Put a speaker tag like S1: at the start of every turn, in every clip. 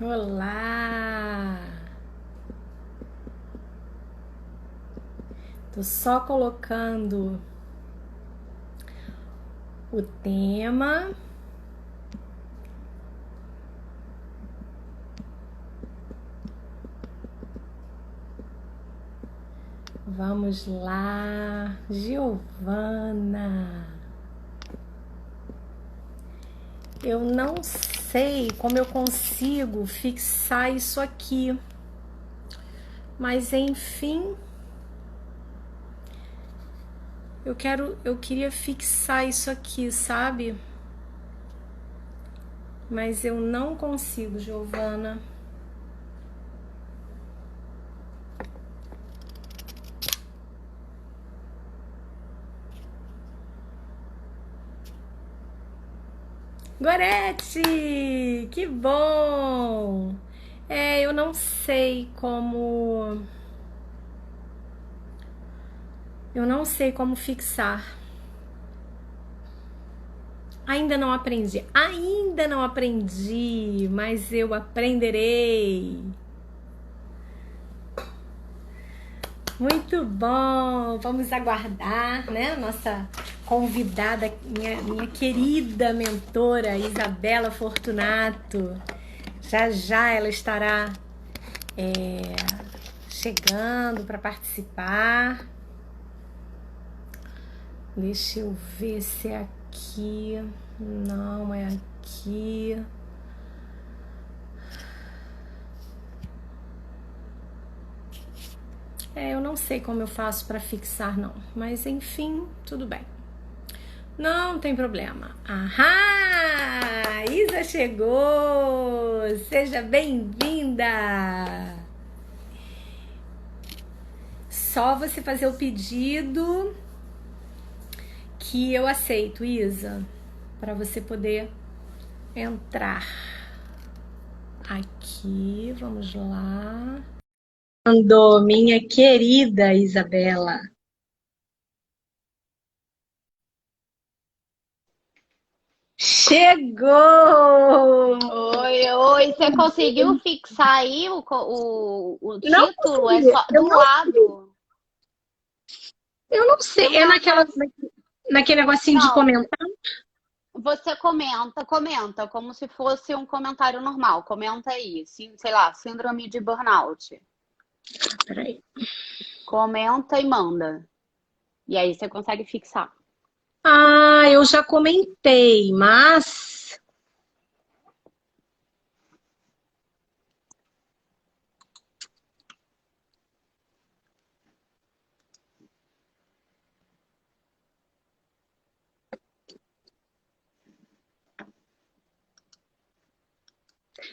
S1: Olá! Tô só colocando o tema. Vamos lá, Giovana. Eu não sei como eu consigo fixar isso aqui, mas enfim, eu queria fixar isso aqui, sabe? Mas eu não consigo, Giovana. Gorete, que bom! Eu não sei como. Eu não sei como fixar. Ainda não aprendi, mas eu aprenderei. Muito bom, vamos aguardar, né? Nossa convidada, minha querida mentora Isabela Fortunato. Já já ela estará chegando para participar. Deixa eu ver se é aqui. Não, é aqui. Eu não sei como eu faço para fixar, não. Mas enfim, tudo bem. Não tem problema. Ahá! Isa chegou! Seja bem-vinda! Só você fazer o pedido que eu aceito, Isa, para você poder entrar. Aqui, vamos lá. Andou, minha querida Isabela. Chegou!
S2: Oi, você conseguiu fixar aí o
S1: Não
S2: título? É
S1: consegui,
S2: só do lado.
S1: eu não
S2: Você
S1: sei.
S2: não
S1: É
S2: tá vendo?
S1: naquele negocinho de
S2: Não,
S1: comentar.
S2: você comenta, como se fosse um comentário normal. Comenta aí, sei lá, síndrome de burnout.
S1: Peraí.
S2: Comenta e manda. E aí você consegue fixar.
S1: Ah, eu já comentei, mas.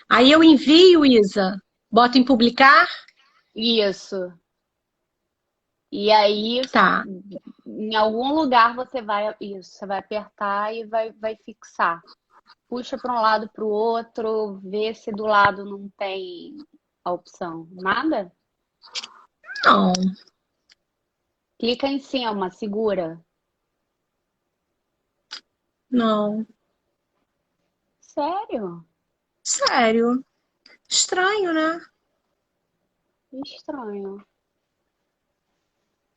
S1: Aí eu envio, Isa. Boto em publicar?
S2: Isso. E aí,
S1: Tá.
S2: em algum lugar você vai apertar e vai fixar. Puxa para um lado para o outro, vê se do lado não tem a opção. Nada?
S1: Não,
S2: Clica em cima, segura.
S1: não.
S2: Sério?
S1: Sério. Estranho, né?
S2: Estranho.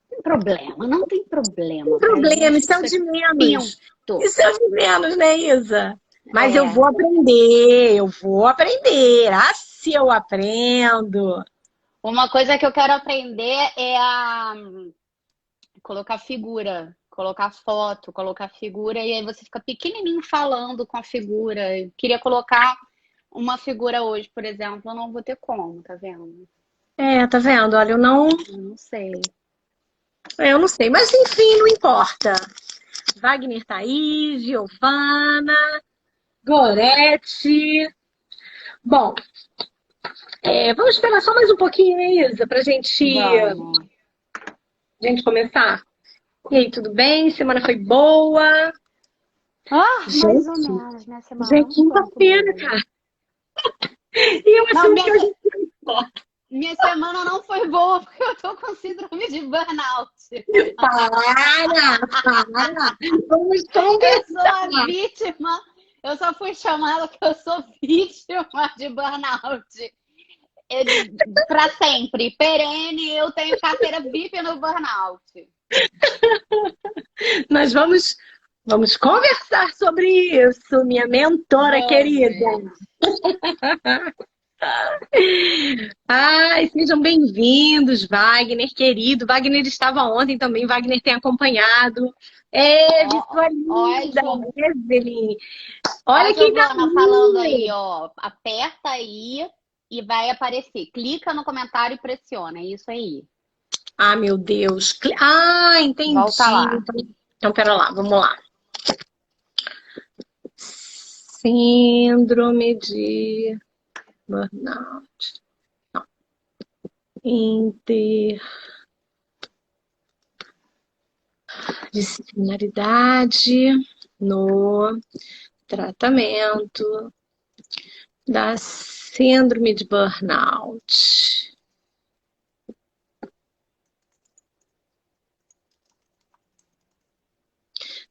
S2: Tem problema, não tem
S1: Tem
S2: problema. Pra
S1: problema,
S2: gente
S1: isso é o
S2: isso é
S1: de menos.
S2: pinto.
S1: Isso é o de menos, né, Isa? Mas eu vou
S2: É.
S1: aprender, eu vou aprender. Ah, se eu aprendo.
S2: Uma coisa que eu quero aprender é a colocar figura, colocar foto, colocar figura, e aí você fica pequenininho falando com a figura. Eu queria colocar uma figura hoje, por exemplo, eu não vou ter como, tá vendo?
S1: Tá vendo? Olha,
S2: Eu não sei.
S1: eu não sei, mas enfim, não importa. Wagner tá aí, Giovana, Gorete. Bom, vamos esperar só mais um pouquinho, né, Isa, pra
S2: Vamos.
S1: gente começar. E aí, tudo bem? Semana foi boa?
S2: Ah, mais ou
S1: Gente,
S2: menos. Minha
S1: já
S2: semana
S1: é
S2: não foi muito
S1: quinta-feira,
S2: boa.
S1: cara. E eu
S2: Não,
S1: achando que hoje é
S2: minha semana não foi boa porque eu tô com síndrome de burnout.
S1: para! Vamos
S2: Eu sou
S1: conversar.
S2: a vítima. Eu só fui chamada porque eu sou vítima de burnout. Para sempre. Perene, eu tenho carteira VIP no burnout.
S1: Nós vamos conversar sobre isso, minha mentora querida. Ai, sejam bem-vindos, Wagner, querido. Wagner estava ontem também, Wagner tem acompanhado. Visualiza, Evelyn. Olha quem tá
S2: falando aí, ó. Aperta aí e vai aparecer. Clica no comentário e pressiona. É isso aí.
S1: Ah, meu Deus. Ah, entendi.
S2: Volta lá.
S1: Então, pera lá, vamos lá. Síndrome de burnout. Não. Interdisciplinaridade no tratamento da síndrome de burnout.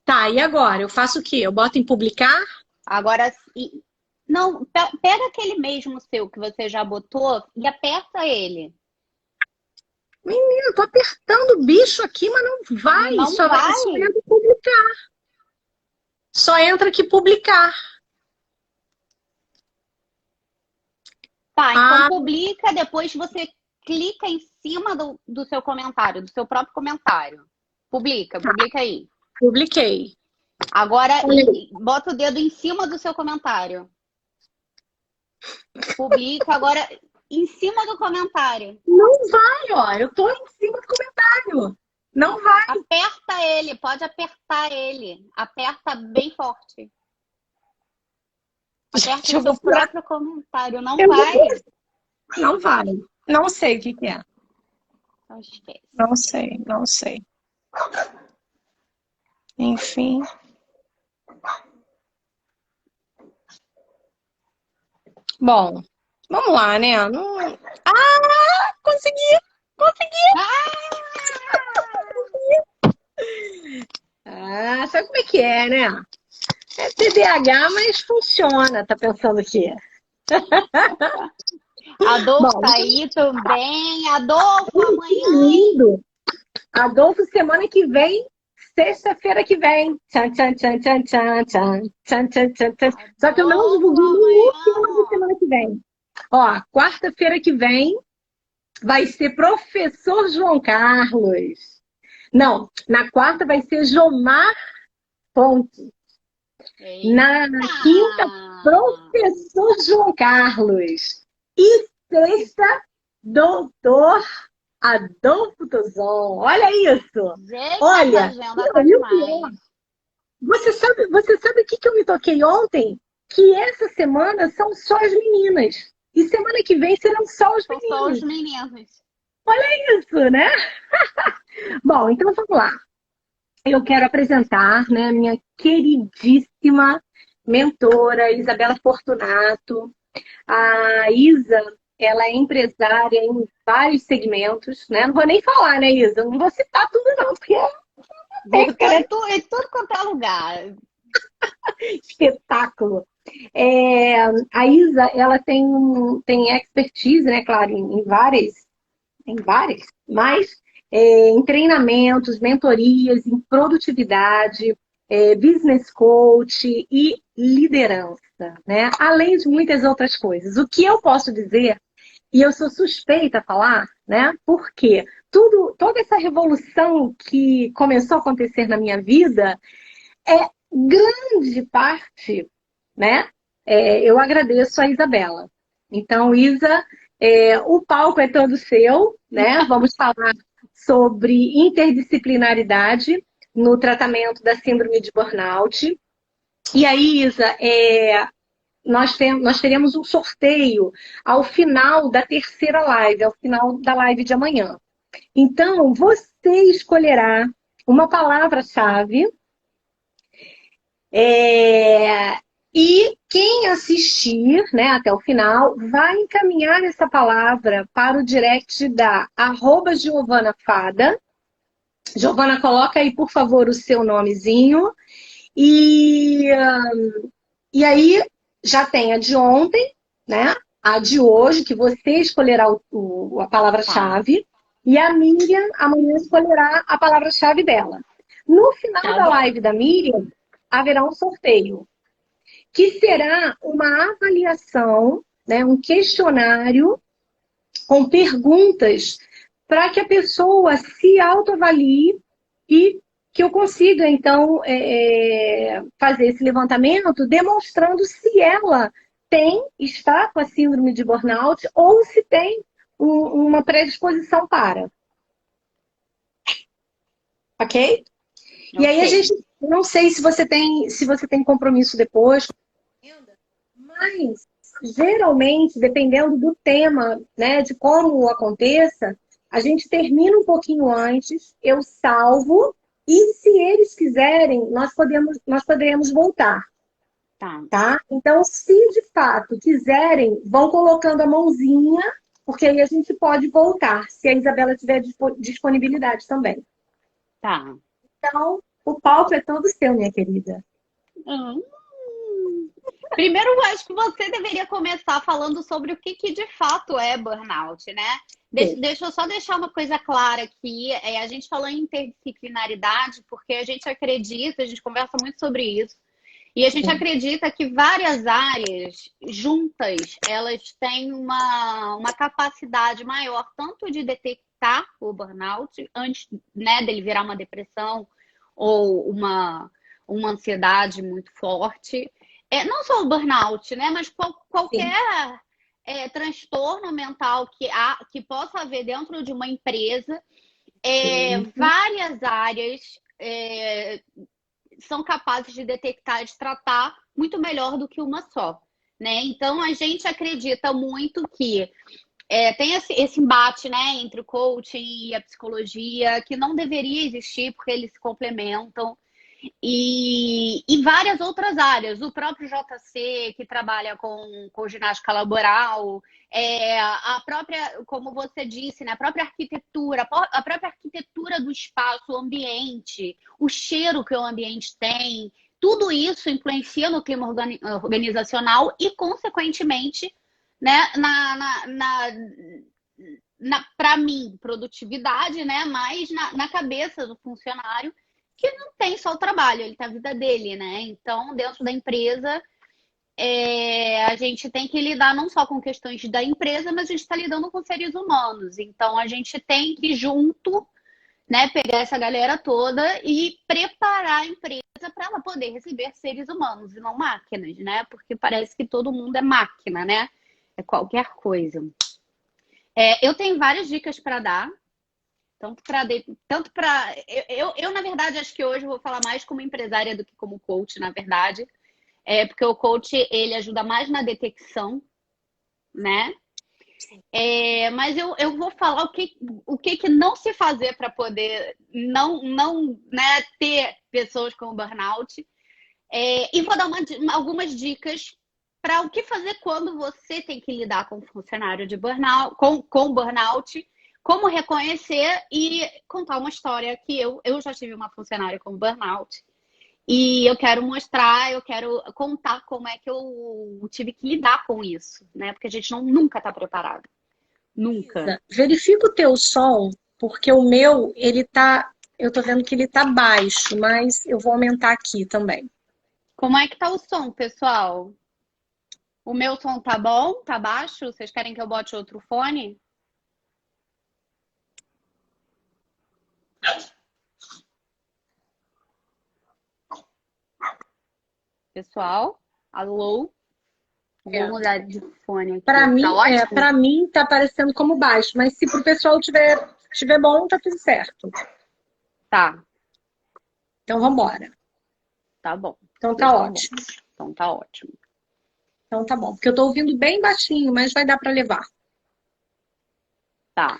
S1: Tá, e agora? Eu faço o quê? Eu boto em publicar?
S2: Agora, não, pega aquele mesmo seu que você já botou e aperta ele.
S1: Menina, tô apertando o bicho aqui, mas não vai.
S2: Não
S1: Só
S2: vai?
S1: Só entra aqui publicar. Só entra aqui publicar.
S2: Tá, então publica, depois você clica em cima do seu comentário, do seu próprio comentário. Publica aí.
S1: Publiquei.
S2: Agora, bota o dedo em cima do seu comentário. Publica agora em cima do comentário.
S1: Não vai, ó. Eu tô em cima do comentário. Não vai.
S2: Aperta ele, pode apertar ele. Aperta bem forte. Aperta o seu próprio comentário. Não vai.
S1: Não vai. Não sei o que é.
S2: Esquece.
S1: Não sei. Enfim. Bom, vamos lá, né? Não... Ah, consegui! Ah, sabe como é que é, né? É TDAH, mas funciona, tá pensando aqui.
S2: Adolfo tá aí também. Adolfo, amanhã.
S1: Lindo! Adolfo, semana que vem, sexta-feira que vem. Tchan, tchan, tchan, tchan, tchan, tchan, tchan, tchan, tchan, tchan. Só que eu não divulguei no tema da semana que vem. Ó, quarta-feira que vem vai ser professor João Carlos. Não, na quarta vai ser Jomar Pontes. Na quinta, professor João Carlos. E sexta, doutor Adolfo Tozon. Olha isso!
S2: Gente,
S1: olha,
S2: demais.
S1: Você sabe o que eu me toquei ontem? Que essa semana são só as meninas. E semana que vem serão só os meninos.
S2: Só os meninos.
S1: Olha isso, né? Bom, então vamos lá. Eu quero apresentar, né, minha queridíssima mentora, Isabela Fortunato. A Isa, ela é empresária em vários segmentos, né? Não vou nem falar, né, Isa? Não vou citar tudo não, porque
S2: em tudo quanto é lugar.
S1: Espetáculo. A Isa, ela tem expertise, né, claro, em várias, mas em treinamentos, mentorias, em produtividade, business coach e liderança, né? Além de muitas outras coisas. O que eu posso dizer, e eu sou suspeita a falar, né? Porque toda essa revolução que começou a acontecer na minha vida é grande parte, né? Eu agradeço a Isabela. Então, Isa, o palco é todo seu, né? Vamos falar sobre interdisciplinaridade no tratamento da síndrome de burnout. E aí, Isa, nós teremos um sorteio ao final da terceira live, ao final da live de amanhã. Então, você escolherá uma palavra-chave e quem assistir, né, até o final vai encaminhar essa palavra para o direct da @GiovanaFada. Giovana, coloca aí, por favor, o seu nomezinho. E E aí já tem a de ontem, né? A de hoje, que você escolherá a
S2: Tá,
S1: palavra-chave, e a Miriam amanhã escolherá a palavra-chave dela. No final
S2: tá
S1: da
S2: bom.
S1: live da Miriam, haverá um sorteio, que será uma avaliação, né? Um questionário com perguntas para que a pessoa se autoavalie e que eu consiga, então, fazer esse levantamento demonstrando se ela está com a síndrome de burnout ou se tem uma predisposição para. Ok? E aí a
S2: Ok.
S1: gente, não sei se você tem compromisso depois, mas geralmente, dependendo do tema, né, de como aconteça, a gente termina um pouquinho antes, eu salvo, e se eles quiserem, nós poderemos voltar,
S2: Tá.
S1: tá? Então, se de fato quiserem, vão colocando a mãozinha, porque aí a gente pode voltar, se a Isabela tiver disponibilidade também.
S2: Tá.
S1: Então, o palco é todo seu, minha querida.
S2: Hum. Primeiro, eu acho que você deveria começar falando sobre o que de fato é burnout, né? Deixa eu só deixar uma coisa clara aqui. A gente falou em interdisciplinaridade porque a gente acredita, a gente conversa muito sobre isso, e a gente acredita que várias áreas juntas, elas têm uma capacidade maior, tanto de detectar o burnout antes, né, dele virar uma depressão ou uma ansiedade muito forte. Não só o burnout, né, mas
S1: Sim.
S2: qualquer transtorno mental que possa haver dentro de uma empresa.
S1: Sim.
S2: Várias áreas são capazes de detectar e de tratar muito melhor do que uma só, né? Então a gente acredita muito que tem esse embate, né, entre o coaching e a psicologia, que não deveria existir porque eles se complementam. E várias outras áreas, o próprio JC, que trabalha com ginástica laboral, a própria, como você disse, né, a própria arquitetura, a própria arquitetura do espaço, o ambiente, o cheiro que o ambiente tem, tudo isso influencia no clima organizacional e, consequentemente, né, para mim, produtividade, né, mas na cabeça do funcionário, que não tem só o trabalho, ele tem a vida dele, né? Então, dentro da empresa, a gente tem que lidar não só com questões da empresa, mas a gente está lidando com seres humanos. Então, a gente tem que, junto, né, pegar essa galera toda e preparar a empresa para ela poder receber seres humanos e não máquinas, né? Porque parece que todo mundo é máquina, né? É qualquer coisa. Eu tenho várias dicas para dar. Eu, na verdade, acho que hoje eu vou falar mais como empresária do que como coach, na verdade. Porque o coach, ele ajuda mais na detecção, né? Mas eu vou falar o que não se fazer para poder não né, ter pessoas com burnout. E vou dar algumas dicas para o que fazer quando você tem que lidar com um funcionário de burnout, com burnout, como reconhecer e contar uma história que eu já tive uma funcionária com burnout. E eu quero mostrar, eu quero contar como é que eu tive que lidar com isso, né? Porque a gente nunca está preparado. Nunca.
S1: Isa, verifica o teu som, porque o meu, eu tô vendo que ele tá baixo, mas eu vou aumentar aqui também.
S2: Como é que tá o som, pessoal? O meu som tá bom? Tá baixo? Vocês querem que eu bote outro fone? Pessoal? Alô? Vou
S1: É.
S2: mudar de fone
S1: Para
S2: aqui. Tá
S1: mim,
S2: ótimo?
S1: para mim tá aparecendo como baixo, mas se pro pessoal tiver bom, tá tudo certo.
S2: Tá,
S1: Então vamos embora.
S2: tá bom.
S1: Então tá
S2: Então, bom.
S1: ótimo.
S2: Então tá ótimo.
S1: Então tá bom, porque eu tô ouvindo bem baixinho, mas vai dar para levar.
S2: Tá.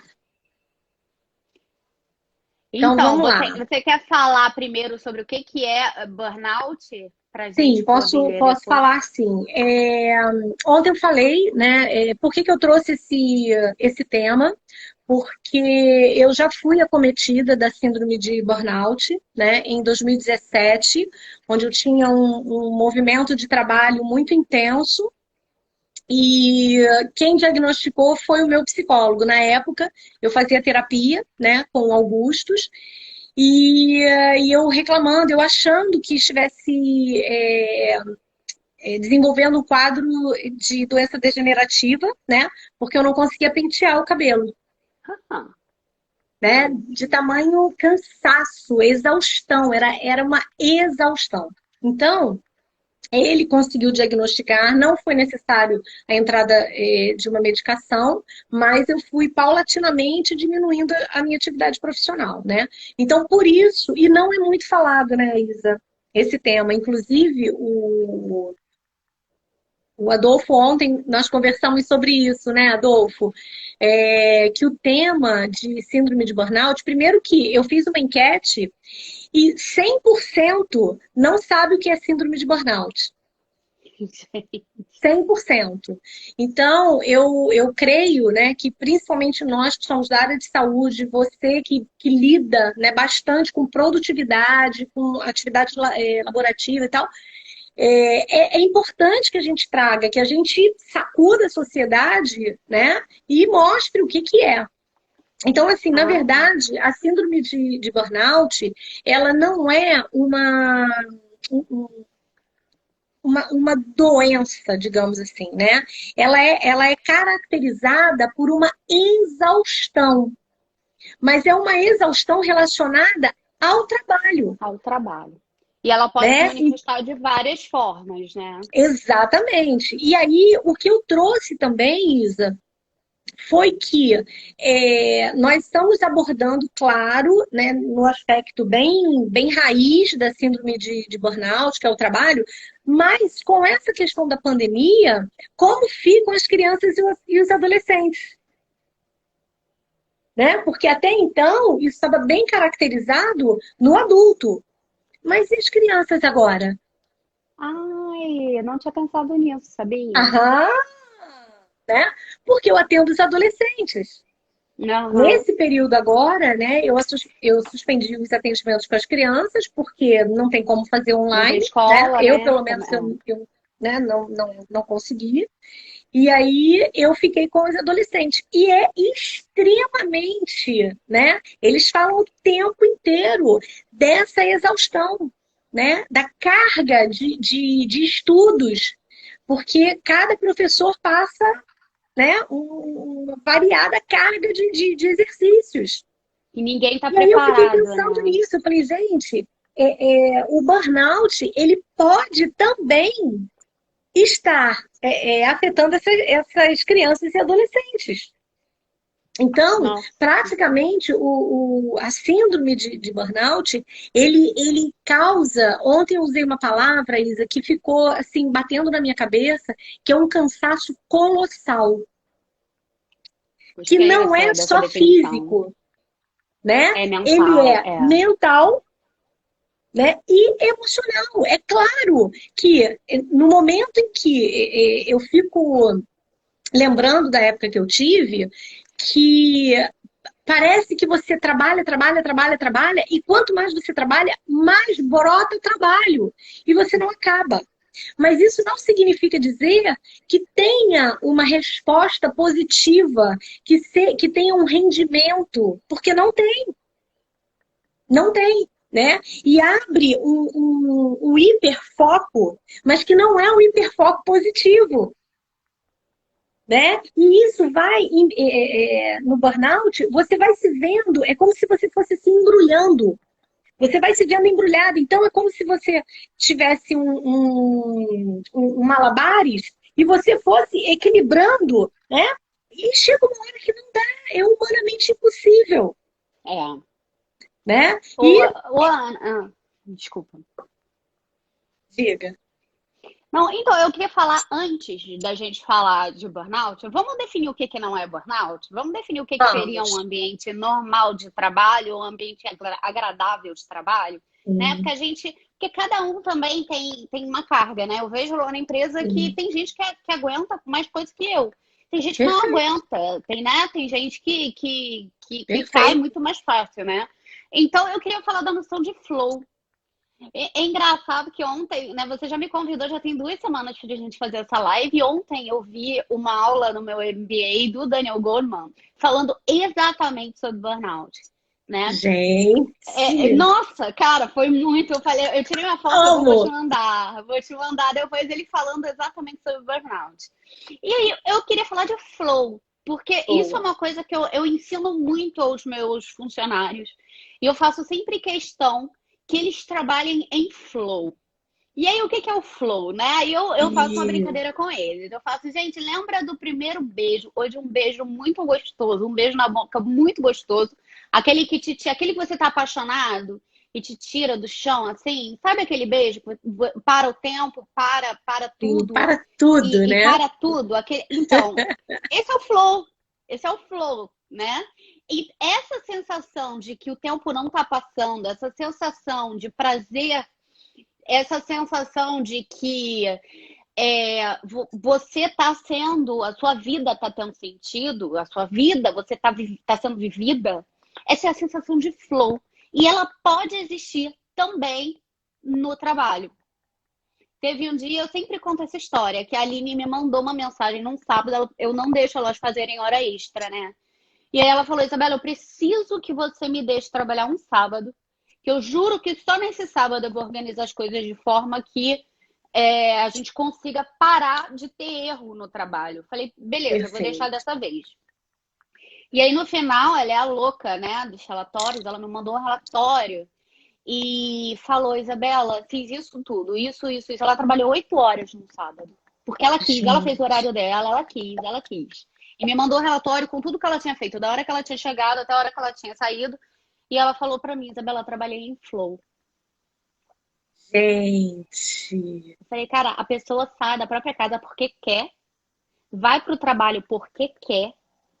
S1: Então
S2: Então,
S1: vamos lá.
S2: você quer falar primeiro sobre o que é burnout? Pra
S1: Sim,
S2: gente poder
S1: posso
S2: depois.
S1: falar sim. Ontem eu falei, né, por que que eu trouxe esse tema? porque eu já fui acometida da síndrome de burnout, né, em 2017, onde eu tinha um movimento de trabalho muito intenso, e quem diagnosticou foi o meu psicólogo. Na época, eu fazia terapia, né, com o Augustus, e eu reclamando, eu achando que estivesse desenvolvendo um quadro de doença degenerativa, né, porque eu não conseguia pentear o cabelo,
S2: Ah,
S1: né, de tamanho cansaço, exaustão, era uma exaustão. Então, ele conseguiu diagnosticar, não foi necessário a entrada de uma medicação, mas eu fui paulatinamente diminuindo a minha atividade profissional, né? Então, por isso, e não é muito falado, né, Isa, esse tema. Inclusive, o Adolfo, ontem nós conversamos sobre isso, né, Adolfo? Que o tema de síndrome de burnout, primeiro que eu fiz uma enquete e 100% não sabe o que é síndrome de burnout. 100%. Então, eu creio, né, que principalmente nós que somos da área de saúde, você que lida, né, bastante com produtividade, com atividade laborativa e tal, é importante que a gente traga, que a gente sacuda a sociedade, né, e mostre o que é. Então, assim, na
S2: ah,
S1: verdade, a síndrome de burnout, ela não é uma doença, digamos assim, né? Ela é caracterizada por uma exaustão, mas é uma exaustão relacionada ao trabalho,
S2: ao trabalho. E ela pode se
S1: né?
S2: manifestar de várias formas, né?
S1: Exatamente. E aí, o que eu trouxe também, Isa, foi que nós estamos abordando, claro, né, no aspecto bem raiz da síndrome de burnout, que é o trabalho, mas com essa questão da pandemia, como ficam as crianças e os adolescentes? Né? Porque até então isso estava bem caracterizado no adulto. Mas e as crianças agora?
S2: Ai, eu não tinha pensado nisso, sabia?
S1: Aham, né? Porque eu atendo os adolescentes.
S2: Aham.
S1: Nesse período agora, né, eu suspendi os atendimentos com as crianças, porque não tem como fazer
S2: Não tem
S1: online, né?
S2: escola,
S1: Eu,
S2: né?
S1: pelo menos, né, não consegui. E aí eu fiquei com os adolescentes. E é extremamente, né? Eles falam o tempo inteiro dessa exaustão, né? Da carga de estudos, porque cada professor passa, né, uma variada carga de exercícios.
S2: E ninguém tá
S1: E aí eu fiquei
S2: preparado,
S1: pensando
S2: né?
S1: nisso, eu falei, gente, o burnout, ele pode também estar afetando essas crianças e adolescentes. Então,
S2: Nossa.
S1: praticamente, a síndrome de burnout, ele causa. Ontem eu usei uma palavra, Isa, que ficou assim, batendo na minha cabeça, que é um cansaço colossal, que
S2: Gostei
S1: não é
S2: dessa
S1: só
S2: definição.
S1: físico, né?
S2: É
S1: Ele
S2: mental,
S1: é mental, né? E emocional. É claro que no momento em que eu fico lembrando da época que eu tive, que parece que você trabalha, trabalha, trabalha, trabalha, e quanto mais você trabalha, mais brota o trabalho. E você não acaba. Mas isso não significa dizer que tenha uma resposta positiva, que tenha um rendimento, porque não tem. Não tem. Né? E abre um hiperfoco, mas que não é um hiperfoco positivo. Né? E isso vai no burnout, você vai se vendo, é como se você fosse se embrulhando. Você vai se vendo embrulhado. Então é como se você tivesse um malabares e você fosse equilibrando, né? E chega uma hora que não dá, é humanamente impossível,
S2: é.
S1: né?
S2: O,
S1: E
S2: Ana, desculpa.
S1: diga.
S2: Não, então, eu queria falar antes da gente falar de burnout. Vamos definir o que que não é burnout? Vamos definir o que que seria um
S1: Vamos.
S2: ambiente normal de trabalho, um ambiente agradável de trabalho, né?
S1: Hum,
S2: Porque cada um também tem uma carga, né? Eu vejo lá na empresa que
S1: hum,
S2: tem gente que aguenta mais coisa que eu. Tem gente que não
S1: Perfeito,
S2: aguenta, né? Tem gente que cai
S1: perfeito.
S2: muito mais fácil, né? Então, eu queria falar da noção de flow. É engraçado que ontem, né? Você já me convidou, já tem 2 semanas pra gente fazer essa live. E ontem eu vi uma aula no meu MBA do Daniel Goleman falando exatamente sobre burnout, né?
S1: Gente,
S2: Nossa, cara, foi muito. Eu falei, eu tirei uma foto, depois vou te
S1: amo.
S2: mandar. Vou te mandar depois ele falando exatamente sobre burnout. E aí, eu queria falar de flow, porque isso é
S1: Boa.
S2: uma coisa que eu ensino muito aos meus funcionários. E eu faço sempre questão que eles trabalhem em flow. E aí, o que é o flow, né? Aí eu faço uma
S1: E
S2: brincadeira com eles. Eu faço, gente, lembra do primeiro beijo, ou de um beijo muito gostoso, um beijo na boca muito gostoso, aquele que você tá apaixonado e te tira do chão, assim? Sabe aquele beijo que para o tempo, para tudo
S1: para tudo,
S2: e
S1: né?
S2: para tudo? Então, esse é o flow. Esse é o flow, né? E essa sensação de que o tempo não tá passando, essa sensação de prazer, essa sensação de que você está sendo, a sua vida está tendo sentido, a sua vida, você tá sendo vivida, essa é a sensação de flow. E ela pode existir também no trabalho. Teve um dia, eu sempre conto essa história, que a Aline me mandou uma mensagem num sábado, eu não deixo elas fazerem hora extra, né? E aí ela falou, Isabela, eu preciso que você me deixe trabalhar um sábado, que eu juro que só nesse sábado eu vou organizar as coisas de forma que a gente consiga parar de ter erro no trabalho. Eu falei, beleza, eu vou deixar
S1: Perfeito.
S2: dessa vez. E aí no final, ela é a louca, né, dos relatórios, ela me mandou um relatório e falou, Isabela, fiz isso tudo, isso. Ela trabalhou 8 horas no sábado. Porque ela quis, ela fez o
S1: Gente,
S2: horário dela, ela quis. E me mandou um relatório com tudo que ela tinha feito, da hora que ela tinha chegado até a hora que ela tinha saído. E ela falou pra mim, Isabela, eu trabalhei em flow.
S1: gente.
S2: Eu falei, cara, a pessoa sai da própria casa porque quer, vai pro trabalho porque quer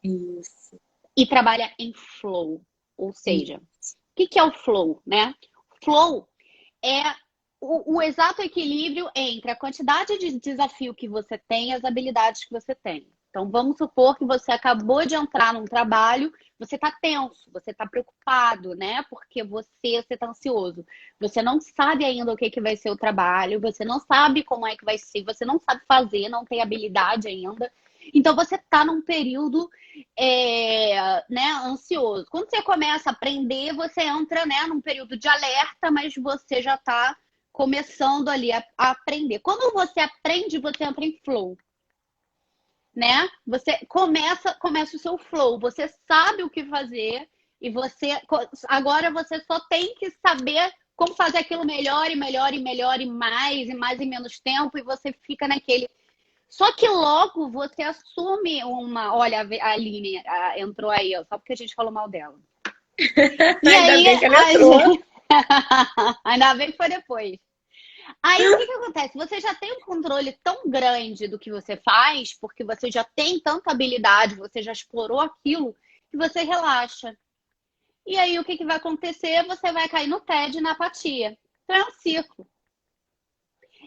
S1: Isso,
S2: e trabalha em flow. Ou seja,
S1: isso.
S2: o que é o flow, né? Flow é o exato equilíbrio entre a quantidade de desafio que você tem e as habilidades que você tem. Então, vamos supor que você acabou de entrar num trabalho, você está tenso, você está preocupado, né? Porque você está ansioso. Você não sabe ainda o que, que vai ser o trabalho, você não sabe como é que vai ser, você não sabe fazer, não tem habilidade ainda. Então, você está num período né, ansioso. Quando você começa a aprender, você entra, né, num período de alerta, mas você já está começando ali a aprender. Quando você aprende, você entra em flow, né? Você começa o seu flow, você sabe o que fazer e agora você só tem que saber como fazer aquilo melhor e melhor e melhor e mais em menos tempo e você fica naquele. Só que logo você assume uma. Olha, a Aline entrou aí, ó, só porque a gente falou mal dela. E
S1: Ainda
S2: aí,
S1: bem que ela entrou.
S2: ainda bem que foi depois. Aí o que que acontece? Você já tem um controle tão grande do que você faz, porque você já tem tanta habilidade, você já explorou aquilo, que você relaxa. E aí o que que vai acontecer? Você vai cair no tédio e na apatia. Então é um ciclo.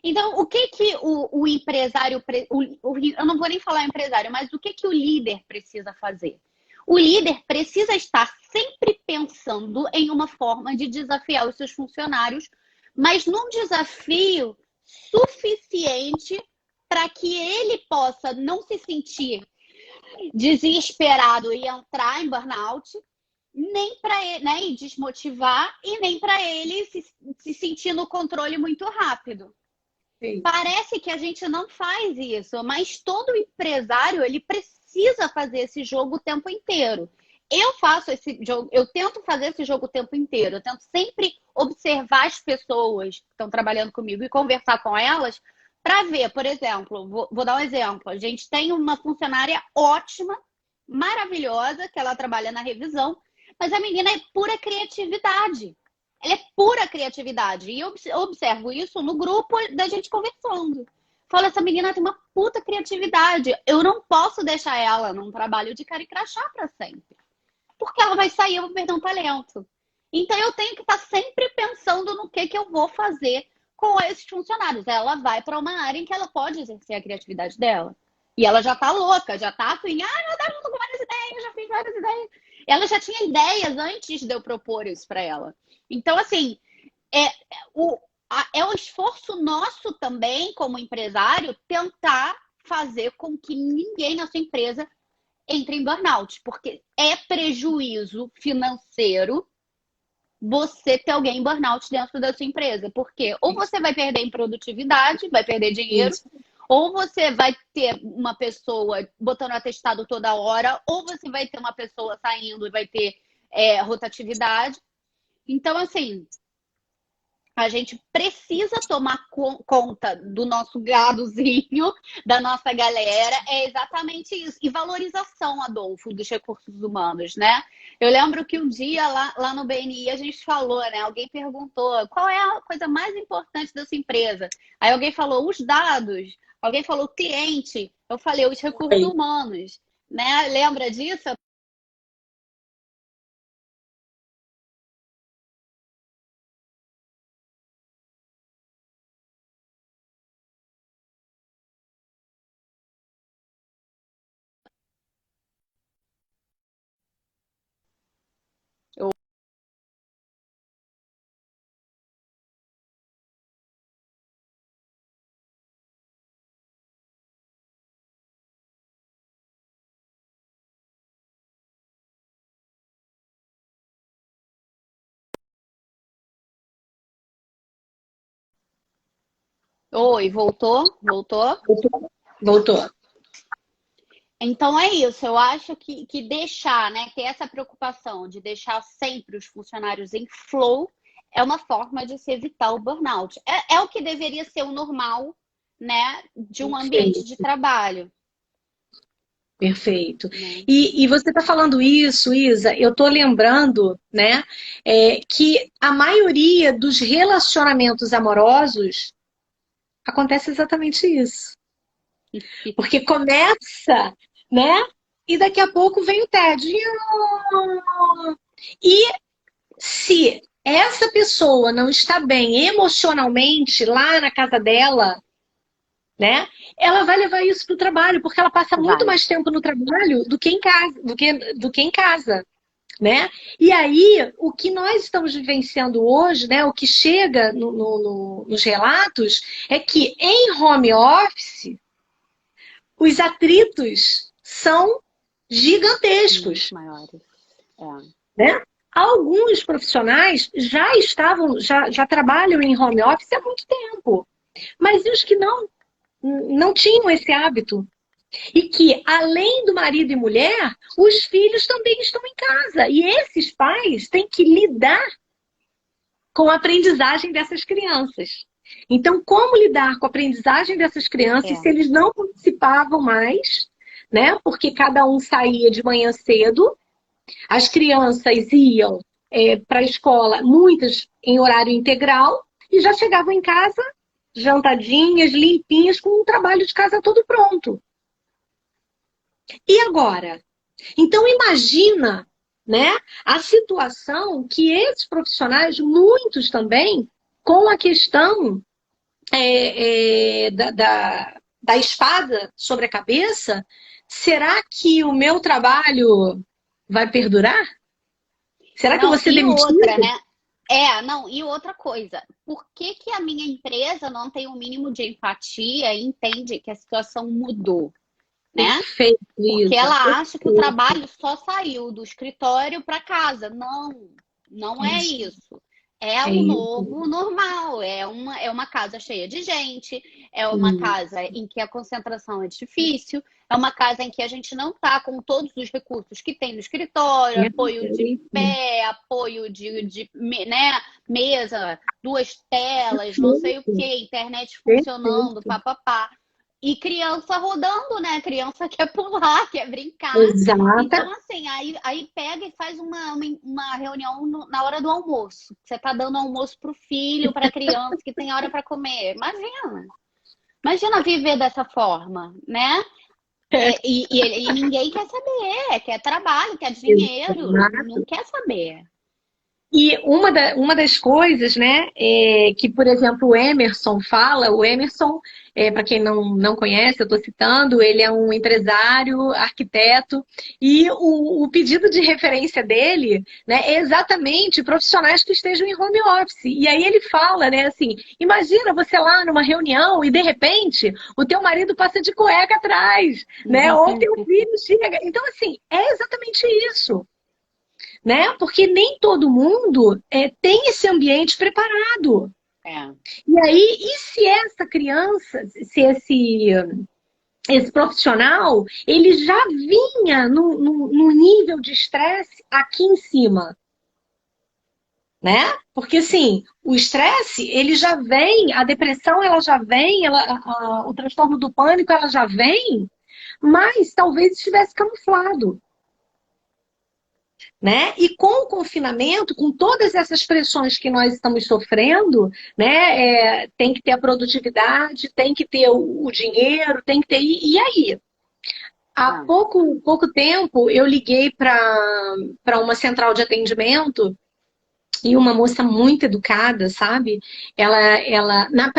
S2: Então, o que que o empresário, eu não vou nem falar empresário, mas o que que o líder precisa fazer? O líder precisa estar sempre pensando em uma forma de desafiar os seus funcionários, mas num desafio suficiente para que ele possa não se sentir desesperado e entrar em burnout, nem para ele, né, e desmotivar, e nem para ele se sentir no controle muito rápido.
S1: Sim.
S2: Parece que a gente não faz isso, mas todo empresário ele precisa fazer esse jogo o tempo inteiro. Eu faço esse jogo, eu tento fazer esse jogo o tempo inteiro. Eu tento sempre observar as pessoas que estão trabalhando comigo e conversar com elas para ver, por exemplo, vou dar um exemplo. A gente tem uma funcionária ótima, maravilhosa, que ela trabalha na revisão, mas a menina é pura criatividade. Ela é pura criatividade. E eu observo isso no grupo da gente conversando. Fala, essa menina tem uma puta criatividade. Eu não posso deixar ela num trabalho de cara e crachá para sempre. Porque ela vai sair, eu vou perder um talento. Então eu tenho que estar sempre pensando no que eu vou fazer com esses funcionários. Ela vai para uma área em que ela pode exercer a criatividade dela. E ela já tá louca, já tá assim, meu Deus, eu tô com várias ideias, já fiz várias ideias. Ela já tinha ideias antes de eu propor isso para ela. Então, assim, é, é um esforço nosso também, como empresário, tentar fazer com que ninguém na sua empresa entre em burnout, porque é prejuízo financeiro você ter alguém em burnout dentro da sua empresa. Porque ou você vai perder em produtividade, vai perder dinheiro,
S1: Isso.
S2: ou você vai ter uma pessoa botando atestado toda hora, ou você vai ter uma pessoa saindo e vai ter rotatividade. Então, assim, a gente precisa tomar conta do nosso gadozinho, da nossa galera. É exatamente isso. E valorização, Adolfo, dos recursos humanos, né? Eu lembro que um dia lá no BNI a gente falou, né? Alguém perguntou qual é a coisa mais importante dessa empresa. Aí alguém falou os dados, alguém falou o cliente, eu falei os recursos
S1: Oi.
S2: humanos, né? Lembra disso? Oi, voltou? Voltou?
S1: Voltou.
S2: Então é isso, eu acho que deixar, né, ter essa preocupação de deixar sempre os funcionários em flow é uma forma de se evitar o burnout. É o que deveria ser o normal, né, de um ambiente de
S1: Perfeito,
S2: trabalho,
S1: perfeito.
S2: né?
S1: E você está falando isso, Isa, eu estou lembrando, né, que a maioria dos relacionamentos amorosos acontece exatamente isso. Porque começa, né, e daqui a pouco vem o tédio. E se essa pessoa não está bem emocionalmente lá na casa dela, né? Ela vai levar isso para o trabalho, porque ela passa muito
S2: Vai.
S1: mais tempo no trabalho do que em casa, do que em casa, né? E aí, o que nós estamos vivenciando hoje, né? O que chega nos relatos é que em home office os atritos são
S2: Muito
S1: gigantescos,
S2: maiores. É.
S1: né? Alguns profissionais já estavam, já trabalham em home office há muito tempo, mas e os que não tinham esse hábito? E que, além do marido e mulher, os filhos também estão em casa. E esses pais têm que lidar com a aprendizagem dessas crianças. Então, como lidar com a aprendizagem dessas crianças se
S2: É.
S1: eles não participavam mais, né? Porque cada um saía de manhã cedo, as crianças iam para a escola, muitas em horário integral, e já chegavam em casa jantadinhas, limpinhas, com o trabalho de casa todo pronto. E agora? Então imagina, né, a situação que esses profissionais, muitos também, com a questão da espada sobre a cabeça, será que o meu trabalho vai perdurar? Será que eu vou
S2: Não,
S1: ser
S2: e outra,
S1: demitido?
S2: né? Não, e outra coisa, por que que a minha empresa não tem o mínimo de empatia e entende que a situação mudou, né?
S1: Perfeito,
S2: Porque
S1: Isa.
S2: ela acha que o
S1: Perfeito.
S2: trabalho só saiu do escritório para casa. Não, não
S1: É
S2: é
S1: isso.
S2: isso. É
S1: É
S2: o
S1: isso.
S2: novo normal. É uma casa cheia de gente, é uma casa em que a concentração é difícil, é uma casa em que a gente não está com todos os recursos que tem no escritório, apoio de pé, apoio né, mesa, duas telas, não sei o que, internet funcionando,
S1: Perfeito.
S2: papapá. E criança rodando, né? Criança quer pular, quer brincar.
S1: Exata.
S2: Então, assim, aí pega e faz uma reunião na hora do almoço. Você tá dando almoço pro filho, pra criança que tem hora para comer. Imagina viver dessa forma, né? E ninguém quer saber, quer trabalho, quer dinheiro, não
S1: Exato.
S2: quer saber.
S1: E uma das coisas, né, que, por exemplo, o Emerson fala, o Emerson, para quem não conhece, eu estou citando, ele é um empresário, arquiteto, e o pedido de referência dele, né, é exatamente profissionais que estejam em home office. E aí ele fala, né, assim, imagina você lá numa reunião e, de repente, o teu marido passa de cueca atrás, né, ou teu filho chega. Então, assim, é exatamente isso, né? Porque nem todo mundo tem esse ambiente preparado.
S2: É.
S1: E aí, e se essa criança, se esse profissional, ele já vinha no nível de estresse aqui em cima, né? Porque assim, o estresse, ele já vem, a depressão, ela já vem, o transtorno do pânico, ela já vem, mas talvez estivesse camuflado. Né? E com o confinamento, com todas essas pressões que nós estamos sofrendo, né? Tem que ter a produtividade, tem que ter o dinheiro, tem que ter. E aí? Há
S2: É.
S1: pouco tempo eu liguei para uma central de atendimento e uma moça muito educada, sabe?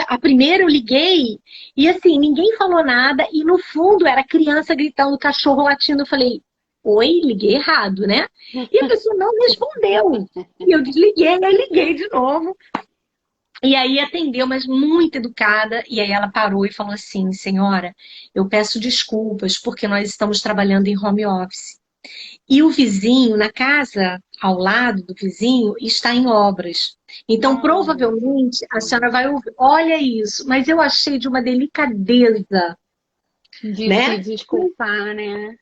S1: A primeira eu liguei e assim, ninguém falou nada e no fundo era criança gritando, cachorro latindo. Eu falei, oi, liguei errado, né? E a pessoa não respondeu. E eu desliguei, aí liguei de novo. E aí atendeu, mas muito educada. E aí ela parou e falou assim, senhora, eu peço desculpas porque nós estamos trabalhando em home office. E o vizinho, na casa ao lado do vizinho, está em obras. Então, provavelmente, a senhora vai ouvir. Olha isso, mas eu achei de uma delicadeza,
S2: De se
S1: né?
S2: desculpar, né?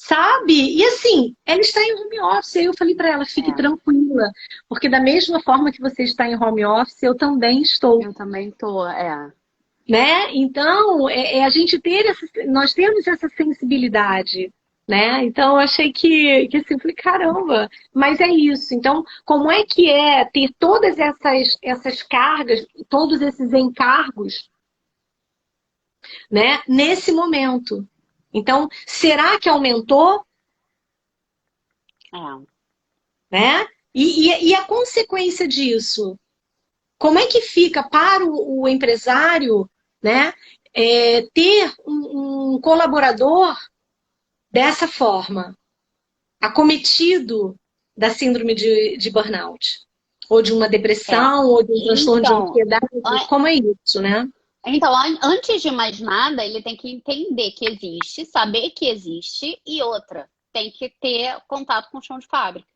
S1: Sabe? E assim, ela está em home office. Aí eu falei para ela, fique
S2: É,
S1: tranquila, porque da mesma forma que você está em home office, eu também estou.
S2: eu também tô, é.
S1: Né? Então, a gente ter nós temos essa sensibilidade, né? Então, eu achei que assim, falei, caramba, mas é isso. Então, como é que é ter todas essas cargas, todos esses encargos, né? Nesse momento. Então, será que aumentou,
S2: É.
S1: né? E a consequência disso? Como é que fica para o empresário, né? Ter um colaborador dessa forma, acometido da síndrome de burnout, ou de uma
S2: É.
S1: depressão, ou de um transtorno de
S2: Então,
S1: ansiedade, como é isso, né?
S2: antes de mais nada, ele tem que entender que existe, saber que existe, e outra, tem que ter contato com o chão de fábrica,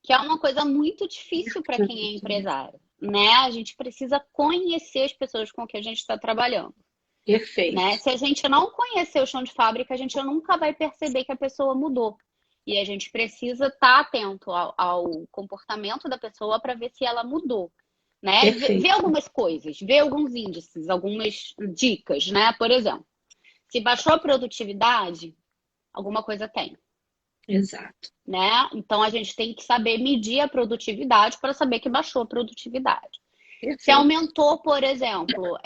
S2: que é uma coisa muito difícil para quem é empresário, né? A gente precisa conhecer as pessoas com que a gente está trabalhando, né?
S1: Perfeito.
S2: Se a gente não conhecer o chão de fábrica, a gente nunca vai perceber que a pessoa mudou. E a gente precisa estar atento ao comportamento da pessoa para ver se ela mudou, né? Ver
S1: Perfeito.
S2: algumas coisas, ver alguns índices, algumas dicas, né? Por exemplo, se baixou a produtividade, alguma coisa tem,
S1: Exato.
S2: né? Então a gente tem que saber medir a produtividade para saber que baixou a produtividade. Se
S1: Perfeito.
S2: aumentou, por exemplo,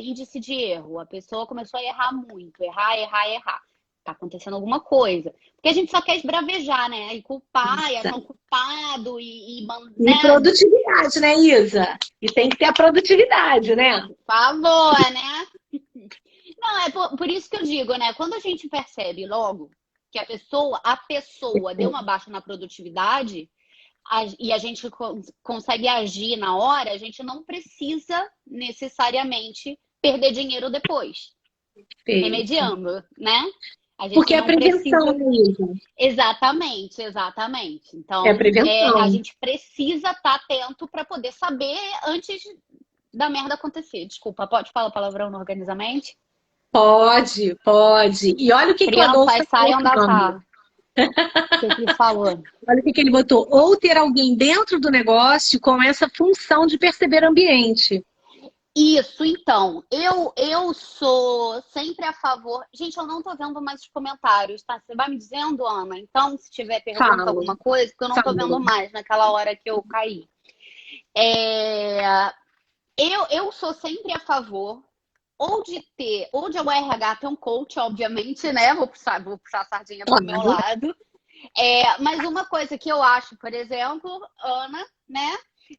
S2: índice de erro, a pessoa começou a errar muito, errar. Tá acontecendo alguma coisa. Porque a gente só quer esbravejar, né? E culpar, e achar um
S1: Exato.
S2: culpado,
S1: E
S2: né?
S1: produtividade, né, Isa? E tem que ter a produtividade, né?
S2: Por favor, né? Não, é por isso que eu digo, né? Quando a gente percebe logo que a pessoa deu uma baixa na produtividade, e a gente consegue agir na hora, a gente não precisa necessariamente perder dinheiro depois,
S1: Perfeito.
S2: remediando, né? A gente
S1: Porque é a
S2: não
S1: prevenção,
S2: precisa.
S1: né, Isa?
S2: Exatamente, exatamente.
S1: É a
S2: Então, a
S1: prevenção.
S2: gente precisa estar atento para poder saber antes da merda acontecer. Desculpa, pode falar palavrão no organizamente?
S1: Pode, pode. E olha o que que o Adolfo está
S2: Crianças saiam da
S1: colocando.
S2: sala. O que que ele falou?
S1: Olha o que que ele botou. Ou ter alguém dentro do negócio com essa função de perceber ambiente.
S2: Isso, então, eu sou sempre a favor. Gente, eu não tô vendo mais os comentários, tá? Você vai me dizendo, Ana? Então, se tiver pergunta,
S1: Falo,
S2: alguma coisa, porque eu não tô vendo
S1: falo.
S2: mais naquela hora que eu caí. É, eu sou sempre a favor ou de o RH ter um coach, obviamente, né? Vou puxar a sardinha pro meu
S1: Claro.
S2: lado. Mas uma coisa que eu acho, por exemplo, Ana, né?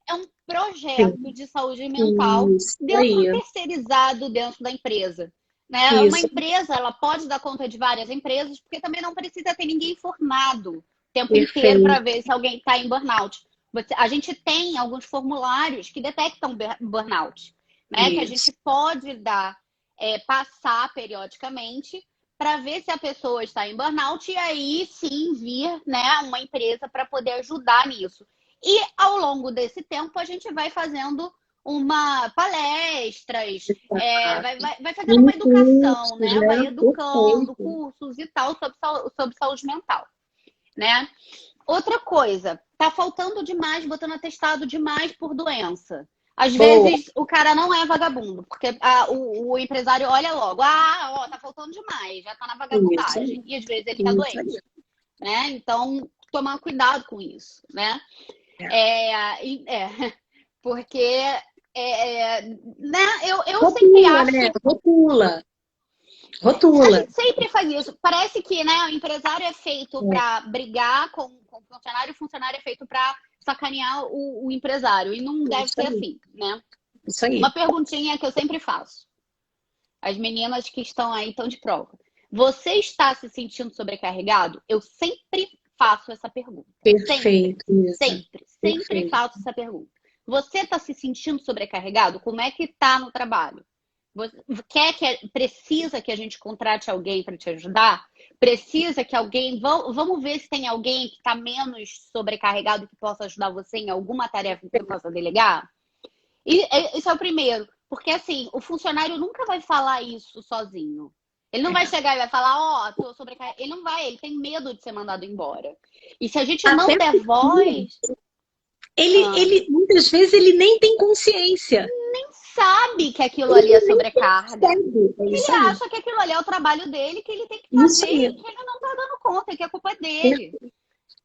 S2: É um projeto
S3: Sim,
S2: de saúde mental
S3: isso
S2: dentro
S3: aí,
S2: terceirizado dentro da empresa. Né? Uma
S3: isso,
S2: empresa, ela pode dar conta de várias empresas, porque também não precisa ter ninguém formado o tempo inteiro para
S3: perfeito,
S2: ver se alguém está em burnout. A gente tem alguns formulários que detectam burnout, né? Que a
S3: isso.
S2: gente pode passar periodicamente para ver se a pessoa está em burnout e aí sim vir, né, uma empresa para poder ajudar nisso. E ao longo desse tempo a gente vai fazendo uma palestras,
S3: Exato.
S2: vai fazendo uma
S3: Mini
S2: educação,
S3: cursos,
S2: né?
S3: né?
S2: Vai educando,
S3: Perfeito.
S2: cursos e tal sobre saúde mental, né? Outra coisa, tá faltando demais, botando atestado demais por doença. Às
S3: Boa,
S2: vezes o cara não é vagabundo, porque o empresário olha logo, ó, tá faltando demais, já tá na
S3: isso
S2: vagabundagem.
S3: aí,
S2: E às vezes ele tá
S3: isso aí.
S2: doente, né? Então, tomar cuidado com isso, né?
S3: É.
S2: Porque, né, eu sempre
S3: Rotula, né?
S2: acho.
S3: Rotula,
S2: A
S3: rotula.
S2: gente sempre faz isso. Parece que, né, o empresário é feito para brigar com o funcionário é feito para sacanear o empresário. E não
S3: É
S2: deve
S3: isso
S2: ser
S3: aí,
S2: assim, né?
S3: isso
S2: Uma
S3: aí.
S2: perguntinha que eu sempre faço. As meninas que estão aí estão de prova. Você está se sentindo sobrecarregado? Eu sempre faço essa pergunta. Sempre,
S3: Perfeito, Isa.
S2: sempre, sempre
S3: Perfeito.
S2: faço essa pergunta. Você está se sentindo sobrecarregado? Como é que está no trabalho? Você precisa que a gente contrate alguém para te ajudar? Precisa que alguém. Vamos ver se tem alguém que está menos sobrecarregado que possa ajudar você em alguma tarefa que você possa delegar? E esse é o primeiro. Porque assim, o funcionário nunca vai falar isso sozinho. Ele não vai
S3: É.
S2: chegar e vai falar, ó, tô sobrecarregado. Ele não vai, ele tem medo de ser mandado embora. E se a gente não
S3: Até
S2: der
S3: porque
S2: voz, ah,
S3: ele muitas vezes ele nem tem consciência.
S2: sabe que aquilo ali é
S3: Ele nem
S2: sobrecarga.
S3: percebe. É
S2: Ele
S3: isso aí.
S2: acha que aquilo ali é o trabalho dele, que ele tem que
S3: Isso
S2: fazer
S3: aí.
S2: e que ele não tá dando conta, que a culpa é dele. Né?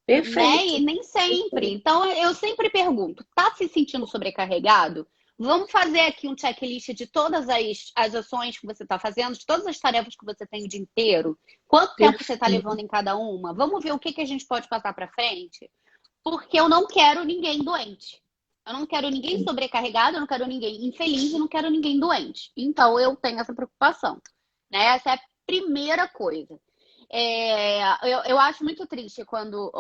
S3: Perfeito.
S2: E nem sempre.
S3: Perfeito.
S2: Então, eu sempre pergunto: tá se sentindo sobrecarregado? Vamos fazer aqui um checklist de todas as ações que você está fazendo, de todas as tarefas que você tem o dia inteiro. Quanto tempo você está
S3: Perfeito.
S2: levando em cada uma? Vamos ver o que a gente pode passar para frente? Porque eu não quero ninguém doente. Eu não quero ninguém sobrecarregado, eu não quero ninguém infeliz, eu não quero ninguém doente. Então, eu tenho essa preocupação. Né? Essa é a primeira coisa. Eu acho muito triste quando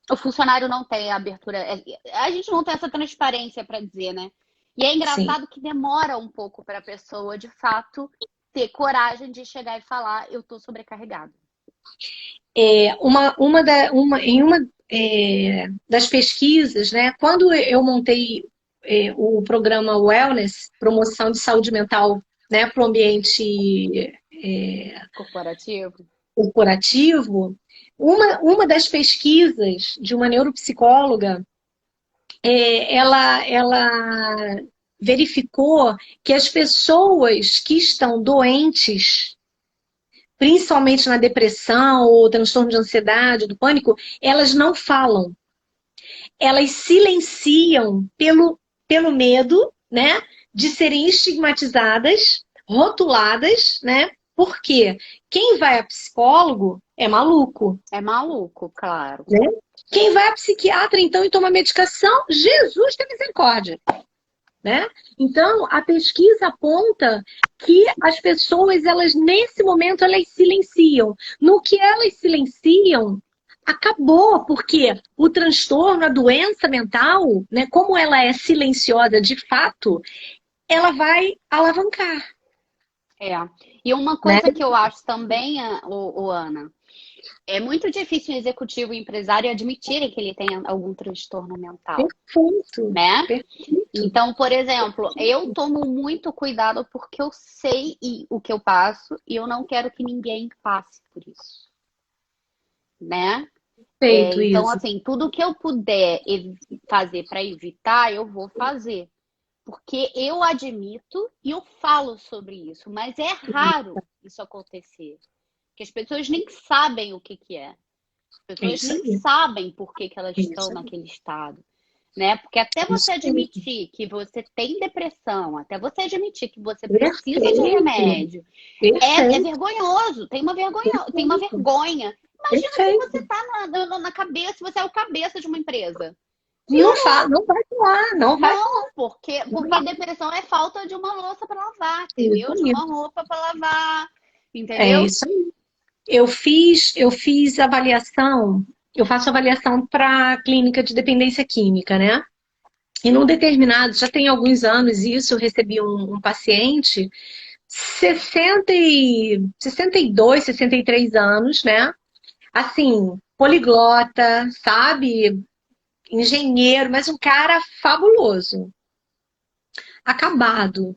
S2: o funcionário não tem a abertura. A gente não tem essa transparência para dizer, né? E é
S3: Sim.
S2: engraçado que demora um pouco para a pessoa, de fato, ter coragem de chegar e falar: eu estou sobrecarregado.
S3: Em uma das pesquisas, né, quando eu montei o programa Wellness, promoção de saúde mental, né, para o ambiente
S2: Corporativo.
S3: corporativo, uma das pesquisas de uma neuropsicóloga, ela verificou que as pessoas que estão doentes, principalmente na depressão ou transtorno de ansiedade, do pânico, elas não falam. Elas silenciam pelo medo, né, de serem estigmatizadas, rotuladas, né? Porque quem vai a psicólogo é maluco,
S2: É maluco, claro.
S3: né? Quem vai a psiquiatra, então, e toma medicação, Jesus tem misericórdia. Né? Então, a pesquisa aponta que as pessoas, elas nesse momento, elas silenciam. No que elas silenciam, acabou, porque o transtorno, a doença mental, né, como ela é silenciosa de fato, ela vai alavancar.
S2: É. E uma
S3: Né?
S2: coisa que eu acho também, Ana, é muito difícil o executivo e o empresário admitirem que ele tem algum transtorno mental,
S3: Perfeito,
S2: né?
S3: perfeito.
S2: Então, por exemplo, eu tomo muito cuidado porque eu sei o que eu passo e eu não quero que ninguém passe por isso, né?
S3: Perfeito
S2: Então,
S3: isso.
S2: assim, tudo que eu puder fazer para evitar, eu vou fazer. Porque eu admito e eu falo sobre isso, mas é raro isso acontecer. Porque as pessoas nem sabem o que é. As
S3: É
S2: pessoas
S3: isso
S2: nem
S3: aí.
S2: sabem por que elas
S3: É
S2: estão
S3: isso aí.
S2: naquele estado. né? Porque até você
S3: Isso aí.
S2: admitir que você tem depressão, até você admitir que você precisa de
S3: Perfeito,
S2: remédio, é
S3: perfeito,
S2: vergonhoso, tem uma vergonha. Imagina se você
S3: perfeito.
S2: tá na cabeça, se você é o cabeça de uma empresa.
S3: Não vai falar, não vai falar.
S2: Não, porque
S3: Não vai.
S2: depressão é falta de uma louça para lavar,
S3: Isso
S2: entendeu? De
S3: aí.
S2: uma roupa para lavar,
S3: É
S2: entendeu?
S3: isso aí. Eu fiz avaliação, eu faço avaliação para clínica de dependência química, né? E num determinado, já tem alguns anos isso, eu recebi um paciente, 62, 63 anos, né? Assim, poliglota, sabe? Engenheiro, mas um cara fabuloso. Acabado.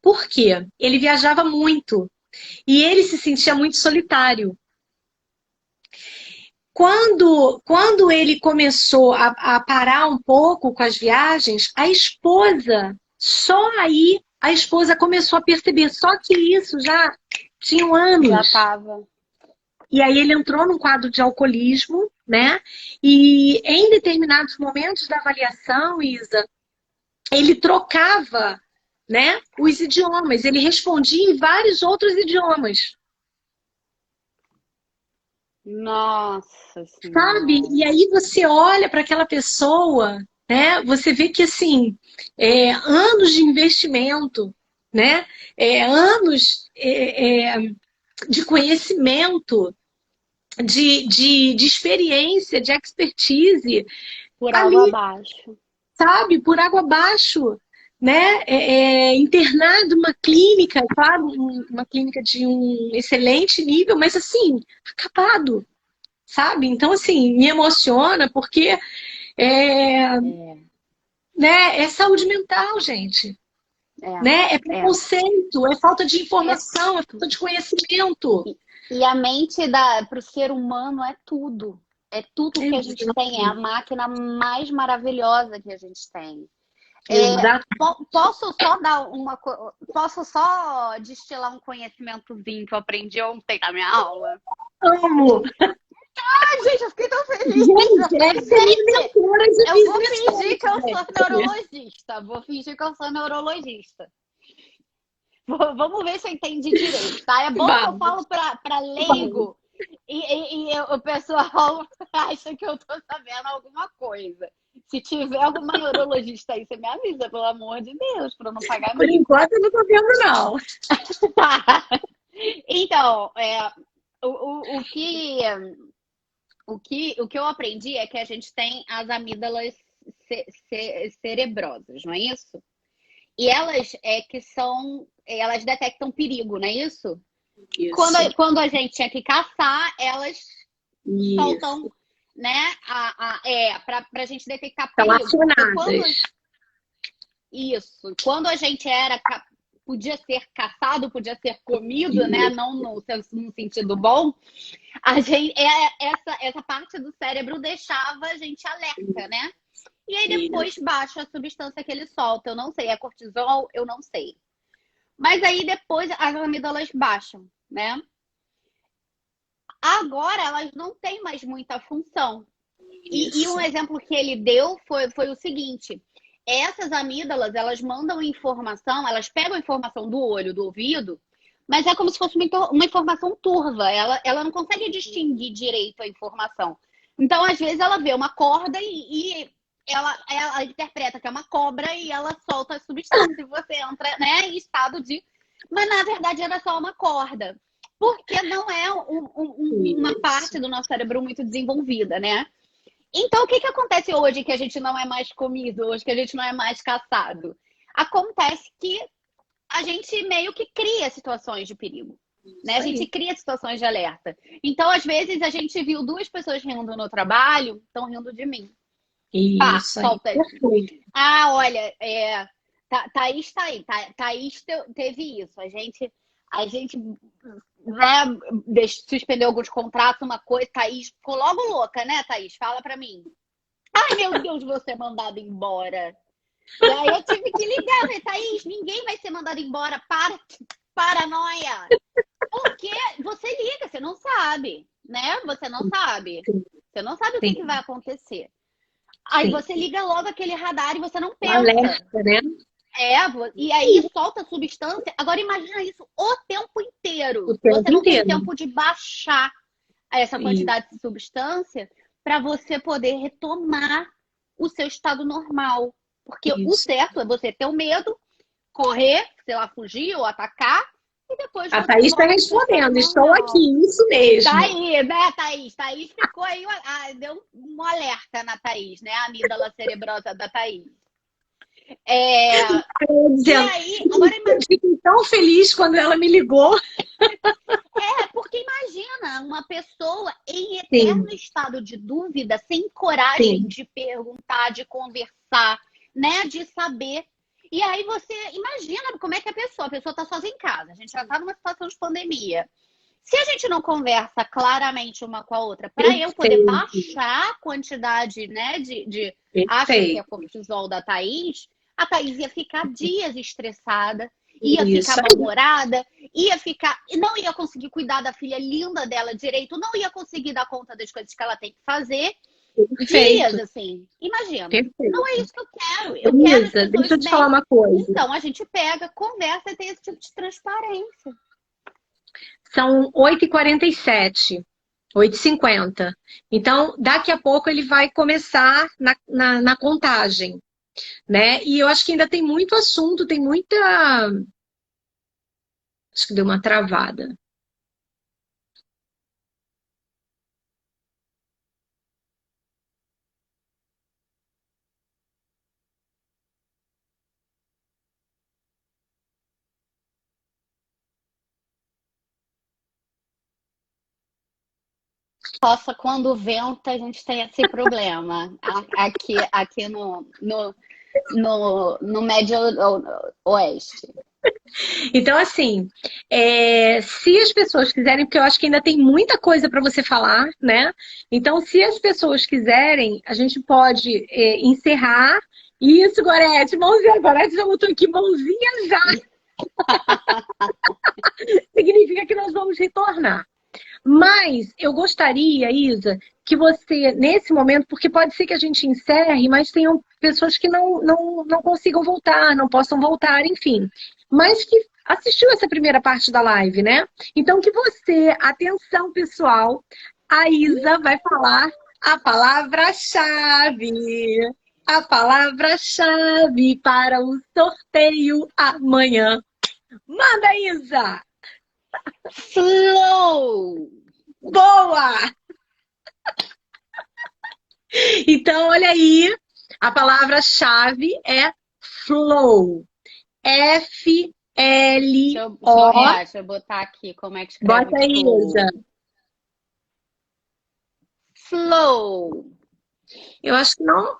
S3: Por quê? Ele viajava muito e ele se sentia muito solitário. Quando ele começou a parar um pouco com as viagens, a esposa, só aí a esposa começou a perceber, só que isso já tinham
S2: Já
S3: anos.
S2: tava.
S3: E aí ele entrou num quadro de alcoolismo, né? E em determinados momentos da avaliação, Isa, ele trocava, né, os idiomas, ele respondia em vários outros idiomas.
S2: Nossa
S3: Sabe?
S2: Senhora.
S3: E aí você olha para aquela pessoa, né? Você vê que assim, anos de investimento, né? Anos de conhecimento, de experiência, de expertise
S2: Por água
S3: ali,
S2: abaixo.
S3: sabe? Por água abaixo, né? Internado numa clínica, claro, uma clínica de um excelente nível, mas assim, acabado. Sabe? Então, assim, me emociona porque é,
S2: É,
S3: né, é saúde mental, gente. Né? É
S2: é.
S3: preconceito, é falta de
S2: É
S3: informação, é falta de conhecimento.
S2: E a mente para o ser humano é tudo. É tudo que a gente tem. É a máquina mais maravilhosa que a gente tem.
S3: Exato.
S2: Posso só destilar um conhecimentozinho que eu aprendi ontem na minha aula?
S3: Amo.
S2: Ai, gente, eu fiquei tão feliz.
S3: Gente, essa é minha
S2: Gente,
S3: mentora de
S2: eu vou
S3: business
S2: fingir que eu
S3: coach,
S2: sou
S3: gente.
S2: neurologista. Vou fingir que eu sou neurologista. Vamos ver se eu entendi direito, tá? É bom que eu
S3: Vamos,
S2: falo para
S3: vamos.
S2: leigo e o pessoal acha que eu tô sabendo alguma coisa. Se tiver alguma neurologista aí, você me avisa, pelo amor de Deus, para eu não pagar
S3: Por
S2: mico.
S3: enquanto eu não tô vendo, não.
S2: Então, o que eu aprendi é que a gente tem as amígdalas cerebrosas, não é isso? E elas elas detectam perigo, não é isso?
S3: Isso.
S2: Quando a gente tinha que caçar, elas soltam,
S3: Isso.
S2: né? Para a gente detectar
S3: Estão
S2: perigo. Porque
S3: acionadas.
S2: quando a gente podia ser caçado, podia ser comido, né? Não no sentido bom, a gente, essa parte do cérebro deixava a gente alerta, né? E aí depois baixa a substância que ele solta. Eu não sei, é cortisol? Eu não sei. Mas aí depois as amígdalas baixam, né? Agora elas não têm mais muita função. E um exemplo que ele deu foi o seguinte: essas amígdalas, elas mandam informação, elas pegam a informação do olho, do ouvido, mas é como se fosse uma informação turva. Ela não consegue distinguir direito a informação. Então, às vezes, ela vê uma corda e ela interpreta que é uma cobra e ela solta a substância e você entra, né, em estado de... Mas, na verdade, era só uma corda. Porque não é uma parte do nosso cérebro muito desenvolvida, né? Então, o que acontece hoje que a gente não é mais comido, hoje que a gente não é mais caçado? Acontece que a gente meio que cria situações de perigo, né? A gente cria situações de alerta. Então, às vezes, a gente viu duas pessoas rindo no trabalho, estão rindo de mim.
S3: Isso aí.
S2: Solta aqui. Olha, Thaís tá aí. Thaís teve isso. A gente né, suspendeu alguns contratos, uma coisa. Thaís ficou logo louca, né, Thaís? Fala pra mim. Ai, meu Deus, vou ser mandada embora. E aí eu tive que ligar, né, Thaís? Ninguém vai ser mandado embora. Paranoia. Porque você liga, você não sabe, né? Você não sabe. Você não sabe o que vai acontecer. Aí
S3: Sim.
S2: você liga logo aquele radar e você não
S3: Um
S2: pensa.
S3: alerta, né?
S2: E aí solta a substância. Agora imagina isso o tempo inteiro.
S3: O tempo
S2: Você não tem
S3: inteiro.
S2: tempo de baixar essa
S3: Isso.
S2: quantidade de substância para você poder retomar o seu estado normal. Porque o
S3: Isso.
S2: certo é você ter o medo, correr, sei lá, fugir ou atacar, e depois
S3: A
S2: você
S3: Thaís está
S2: volta pro seu estado
S3: respondendo, estou
S2: normal.
S3: aqui, isso mesmo.
S2: Tá aí, né, Thaís? Thaís ficou aí, deu um alerta na Thaís, né? A amígdala cerebrosa da Thaís. E
S3: Dizendo,
S2: aí, agora
S3: eu fiquei tão feliz quando ela me ligou.
S2: porque imagina uma pessoa em
S3: Sim,
S2: eterno estado de dúvida, sem coragem
S3: sim,
S2: de perguntar, de conversar, né? De saber. E aí você imagina como é que a pessoa está sozinha em casa, a gente já está numa situação de pandemia. Se a gente não conversa claramente uma com a outra, para eu poder
S3: perfeito,
S2: baixar a quantidade, né, acho que é
S3: perfeito.
S2: cortisol da Thaís, a Thaís ia ficar dias estressada, ia
S3: Isso
S2: ficar
S3: aí,
S2: mal-humorada, não ia conseguir cuidar da filha linda dela direito, não ia conseguir dar conta das coisas que ela tem que fazer. Dias,
S3: perfeito,
S2: assim, imagina. Não é
S3: perfeito.
S2: isso que eu quero. Eu quero as
S3: Elisa, deixa
S2: pessoas
S3: eu te falar
S2: bem.
S3: uma coisa.
S2: Então, a gente pega, conversa e tem esse tipo de transparência.
S3: São 8h47, 8h50. Então, daqui a pouco ele vai começar na contagem, né? E eu acho que ainda tem muito assunto, tem muita. Acho que deu uma travada.
S2: Nossa, quando venta, a gente tem esse problema. Aqui no Médio Oeste.
S3: Então, assim, se as pessoas quiserem, porque eu acho que ainda tem muita coisa para você falar, né? Então, se as pessoas quiserem, a gente pode encerrar. Isso, Gorete, mãozinha, Gorete já botou aqui, mãozinha já. Significa que nós vamos retornar. Mas eu gostaria, Isa, que você, nesse momento, porque pode ser que a gente encerre, mas tenham pessoas que não consigam voltar, não possam voltar, enfim. Mas que assistiu essa primeira parte da live, né? Então que você, atenção pessoal, a Isa vai falar a palavra-chave. A palavra-chave para o sorteio amanhã. Manda, Isa!
S2: Flow!
S3: Boa! Então, olha aí, a palavra-chave é flow. F-L-O.
S2: Deixa eu botar aqui como é que escreve
S3: Bota aí, Isa.
S2: Flow.
S3: Eu acho que não.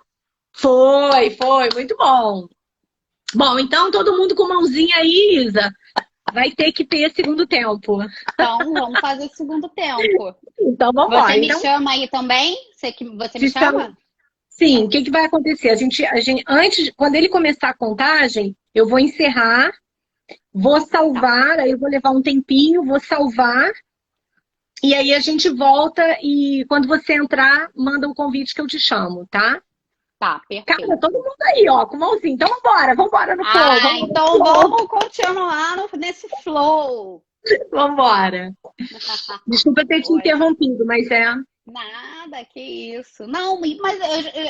S3: Foi, muito bom. Bom, então todo mundo com mãozinha aí, Isa. Vai ter que ter segundo tempo.
S2: Então, vamos fazer o segundo tempo.
S3: Então, vamos lá.
S2: Você me
S3: Então,
S2: chama aí também? Você me chama?
S3: sim, o que vai acontecer? Antes, quando ele começar a contagem, eu vou encerrar, vou salvar, aí eu vou levar um tempinho, vou salvar, e aí a gente volta e quando você entrar, manda o convite que eu te chamo, tá?
S2: Tá, perfeito.
S3: Cara, todo mundo aí, ó, com mãozinha. Então vambora no flow.
S2: Então vamos continuar nesse flow.
S3: Vambora. Desculpa ter te interrompido, mas é.
S2: Nada, que isso. Não, mas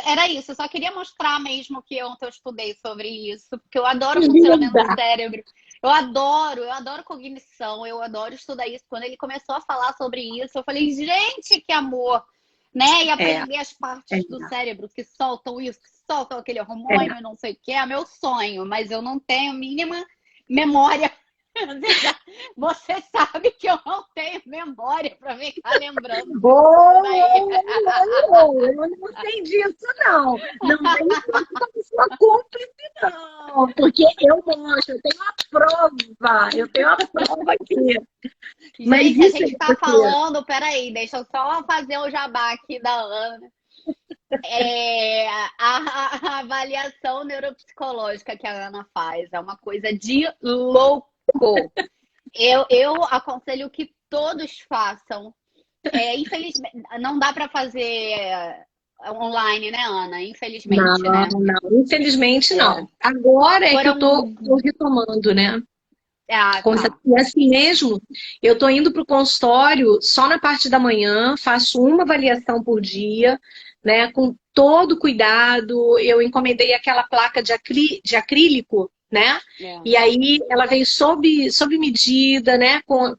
S2: era isso. Eu só queria mostrar mesmo que ontem eu estudei sobre isso, porque eu adoro o funcionamento do cérebro. Eu adoro cognição, eu adoro estudar isso. Quando ele começou a falar sobre isso, eu falei, gente, que amor! Né? E aprender as partes do cérebro que soltam isso, que soltam aquele hormônio, não sei o que, é meu sonho, mas eu não tenho a mínima memória. Você sabe que eu não tenho memória para ficar lembrando.
S3: Boa! Eu não sei disso, não. Não tem como sua cúmplice, não. Porque eu mostro, eu tenho uma prova aqui.
S2: Mas gente, a gente tá falando, peraí, deixa eu só fazer o jabá aqui da Ana. A avaliação neuropsicológica que a Ana faz é uma coisa de louco. Eu aconselho que todos façam. Infelizmente, não dá para fazer online, né, Ana?
S3: Não,
S2: Infelizmente, né?
S3: não, infelizmente
S2: É.
S3: não. Agora é que eu
S2: Foram.
S3: tô retomando, né?
S2: Ah,
S3: Começar-
S2: tá.
S3: E assim mesmo, eu tô indo pro consultório só na parte da manhã, faço uma avaliação por dia, né? Com todo cuidado. Eu encomendei aquela placa de acrílico, né?
S2: É.
S3: E aí ela vem sob medida, né? Com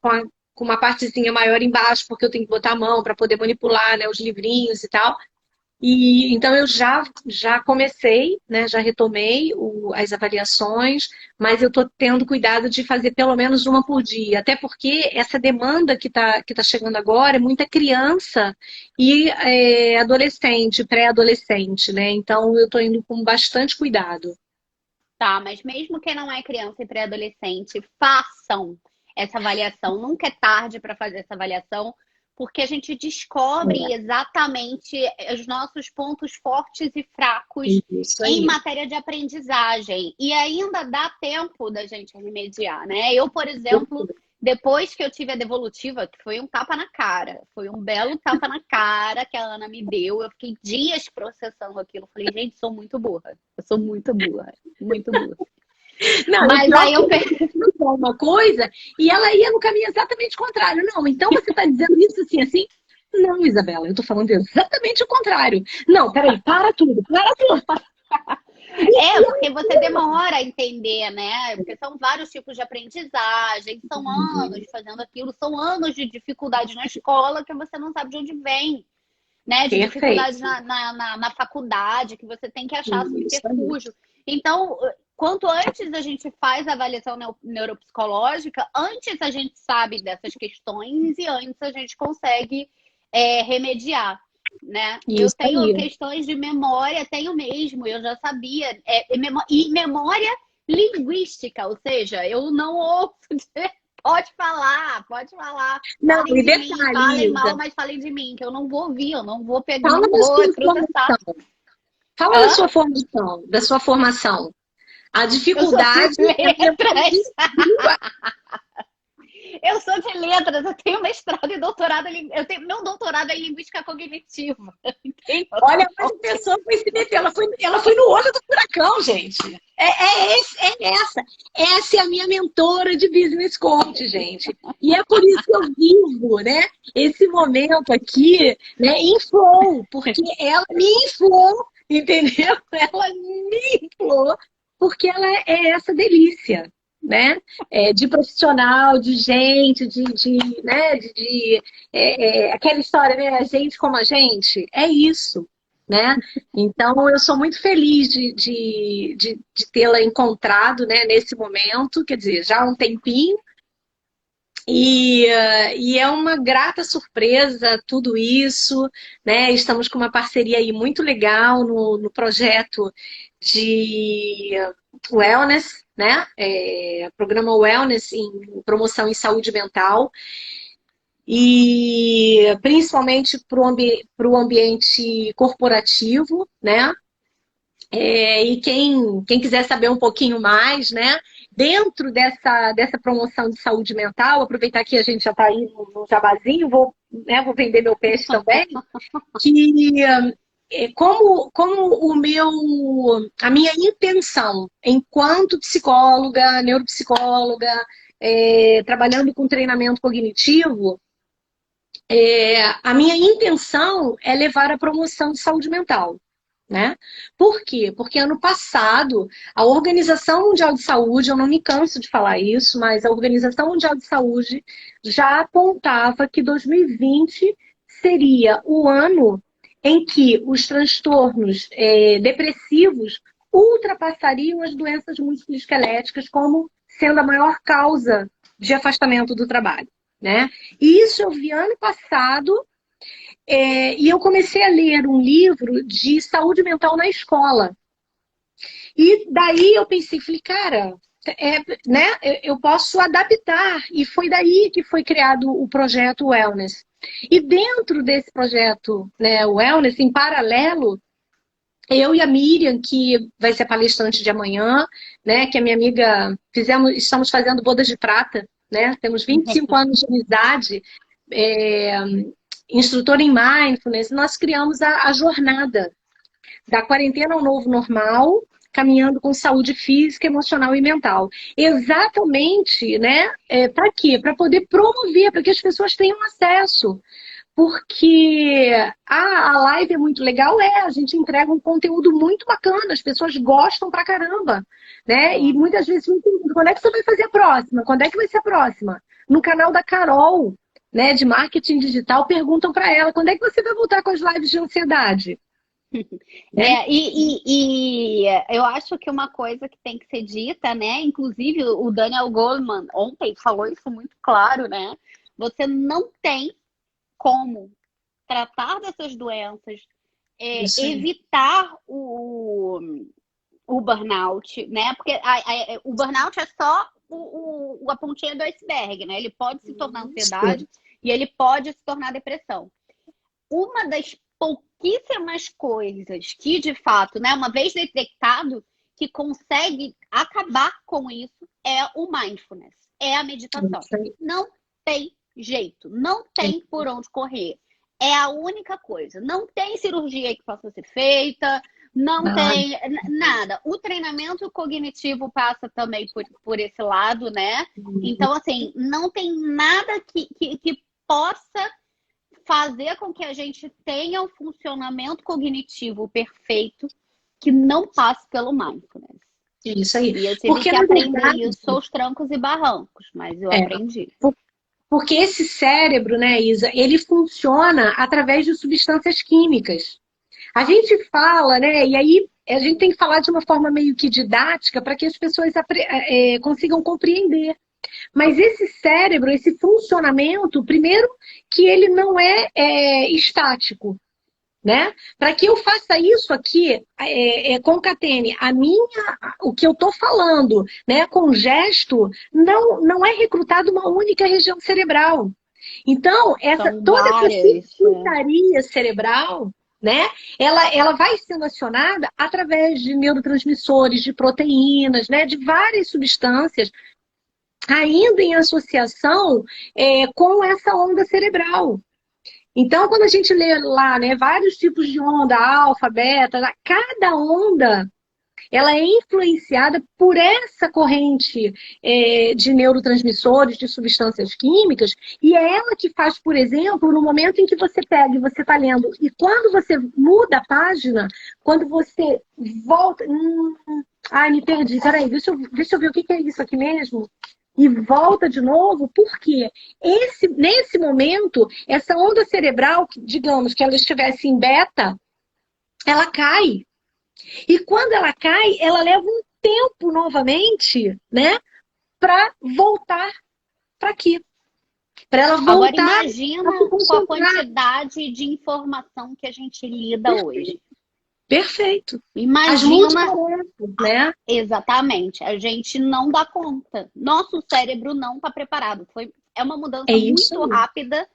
S3: uma partezinha maior embaixo, porque eu tenho que botar a mão para poder manipular, né, os livrinhos e tal. E então eu já comecei, né, já retomei as avaliações, mas eu estou tendo cuidado de fazer pelo menos uma por dia, até porque essa demanda que tá chegando agora é muita criança e adolescente, pré-adolescente, né? Então eu estou indo com bastante cuidado.
S2: Tá, mas mesmo quem não é criança e pré-adolescente, façam essa avaliação. Nunca é tarde para fazer essa avaliação, porque a gente descobre exatamente os nossos pontos fortes e fracos
S3: Isso
S2: em
S3: aí.
S2: matéria de aprendizagem. E ainda dá tempo da gente remediar, né? Eu, por exemplo, depois que eu tive a devolutiva, que foi um tapa na cara, foi um belo tapa na cara que a Ana me deu. Eu fiquei dias processando aquilo. Falei, gente, sou muito burra. Eu sou muito burra, muito burra.
S3: Não, o
S2: Mas
S3: pior
S2: aí
S3: é que
S2: eu
S3: eu falou uma coisa e ela ia no caminho exatamente contrário. Não, então você está dizendo isso assim, assim? Não, Isabela, eu estou falando exatamente o contrário. Não, peraí, para tudo, para tudo.
S2: porque você demora a entender, né? Porque são vários tipos de aprendizagem, são anos fazendo aquilo, são anos de dificuldade na escola que você não sabe de onde vem, né? De
S3: Perfeito.
S2: dificuldade na faculdade, que você tem que achar
S3: Isso aí.
S2: subterfúgio. Então, quanto antes a gente faz a avaliação neuropsicológica, antes a gente sabe dessas questões e antes a gente consegue remediar. Né? Eu
S3: Isso
S2: tenho
S3: aí.
S2: questões de memória, tenho mesmo, eu já sabia. E memória linguística, ou seja, eu não ouço. Pode falar, pode falar.
S3: Não,
S2: Falem
S3: e
S2: de mim,
S3: detalhe,
S2: falem
S3: Isa,
S2: mal, mas falem de mim, que eu não vou ouvir, eu não vou pegar,
S3: fala
S2: não
S3: da
S2: vou
S3: sua
S2: processar.
S3: formação. Fala da
S2: Hã?
S3: sua formação, da sua formação. A
S2: Eu sou de
S3: dificuldade é aprender
S2: letras.
S3: língua.
S2: Eu sou de letras, eu tenho mestrado e doutorado meu doutorado é em linguística cognitiva. Entendeu?
S3: Olha, mas a pessoa foi se meter, ela foi no olho do furacão, gente. Essa é a minha mentora de business coach, gente. E é por isso que eu vivo, né, esse momento aqui, né, em flow, porque ela me inflou, entendeu? Ela me inflou, porque ela é essa delícia, né? De profissional, de gente, né, aquela história, né? A gente como a gente, é isso, né? Então, eu sou muito feliz de tê-la encontrado, né, nesse momento, quer dizer, já há um tempinho, e é uma grata surpresa tudo isso, né? Estamos com uma parceria aí muito legal no projeto de wellness, né? Programa Wellness em promoção em saúde mental e principalmente para o ambiente corporativo, né? E quem quiser saber um pouquinho mais, né? Dentro dessa promoção de saúde mental, aproveitar que a gente já está aí no jabazinho, vou vender meu peixe também, que como a minha intenção enquanto psicóloga, neuropsicóloga, trabalhando com treinamento cognitivo, a minha intenção é levar a promoção de saúde mental. Né? Por quê? Porque ano passado, a Organização Mundial de Saúde, eu não me canso de falar isso, mas a Organização Mundial de Saúde já apontava que 2020 seria o ano em que os transtornos depressivos ultrapassariam as doenças musculoesqueléticas como sendo a maior causa de afastamento do trabalho. Né? E isso eu vi ano passado. E eu comecei a ler um livro de saúde mental na escola. E daí eu pensei, falei, cara, né, eu posso adaptar. E foi daí que foi criado o projeto Wellness. E dentro desse projeto, né, Wellness, em paralelo, eu e a Miriam, que vai ser palestrante de amanhã, né, que é minha amiga, estamos fazendo bodas de prata, né, temos 25 anos de amizade, instrutora em Mindfulness, nós criamos a jornada da quarentena ao novo normal, caminhando com saúde física, emocional e mental. Exatamente, né? Para quê? Para poder promover, para que as pessoas tenham acesso. Porque a live é muito legal, a gente entrega um conteúdo muito bacana, as pessoas gostam pra caramba, né? E muitas vezes me perguntam, quando é que você vai fazer a próxima? Quando é que vai ser a próxima? No canal da Carol, né, de marketing digital, perguntam pra ela, quando é que você vai voltar com as lives de ansiedade?
S2: Eu acho que uma coisa que tem que ser dita, né? Inclusive o Daniel Goleman ontem falou isso muito claro, né? Você não tem como tratar dessas doenças, evitar o burnout, né? Porque o burnout é só a pontinha do iceberg, né? Ele pode se tornar ansiedade e ele pode se tornar depressão. Uma das pouquíssimas coisas que, de fato, né, uma vez detectado, que consegue acabar com isso é o mindfulness, é a meditação. Não tem jeito, não tem por onde correr. É a única coisa. Não tem cirurgia que possa ser feita, não tem nada. O treinamento cognitivo passa também por esse lado, né? Então, assim, não tem nada que possa fazer com que a gente tenha um funcionamento cognitivo perfeito que não passe pelo mindfulness.
S3: Isso aí.
S2: E eu tive que aprender isso aos trancos e barrancos, mas eu aprendi.
S3: Porque esse cérebro, né, Isa, ele funciona através de substâncias químicas. A gente fala, né, e aí a gente tem que falar de uma forma meio que didática para que as pessoas consigam compreender. Mas esse cérebro, esse funcionamento, primeiro que ele não é estático, né? Para que eu faça isso aqui, concatene o que eu estou falando, né, com gesto, não é recrutado uma única região cerebral. Então, toda essa circuitaria cerebral, né, ela vai sendo acionada através de neurotransmissores, de proteínas, né, de várias substâncias, ainda em associação com essa onda cerebral. Então, quando a gente lê lá, né, vários tipos de onda, alfa, beta, cada onda, ela é influenciada por essa corrente de neurotransmissores, de substâncias químicas, e é ela que faz, por exemplo, no momento em que você pega e você está lendo, e quando você muda a página, quando você volta... me perdi, peraí, deixa eu ver o que é isso aqui mesmo. E volta de novo, porque nesse momento, essa onda cerebral, digamos que ela estivesse em beta, ela cai. E quando ela cai, ela leva um tempo novamente, né, para voltar para aqui. Para ela voltar.
S2: Agora imagina com a quantidade de informação que a gente lida hoje.
S3: Perfeito.
S2: Imagina,
S3: né?
S2: Exatamente. A gente não dá conta. Nosso cérebro não está preparado. É uma mudança muito rápida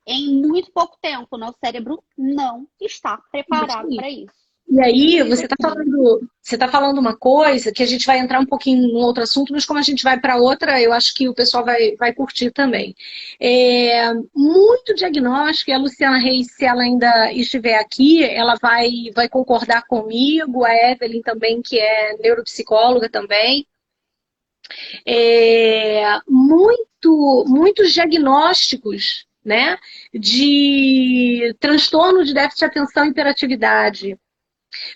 S2: em muito pouco tempo. Nosso cérebro não está preparado para isso.
S3: E aí, você está falando uma coisa que a gente vai entrar um pouquinho em outro assunto, mas como a gente vai para outra, eu acho que o pessoal vai curtir também. Muito diagnóstico, e a Luciana Reis, se ela ainda estiver aqui, ela vai concordar comigo, a Evelyn também, que é neuropsicóloga também. Muitos diagnósticos, né, de transtorno de déficit de atenção e hiperatividade.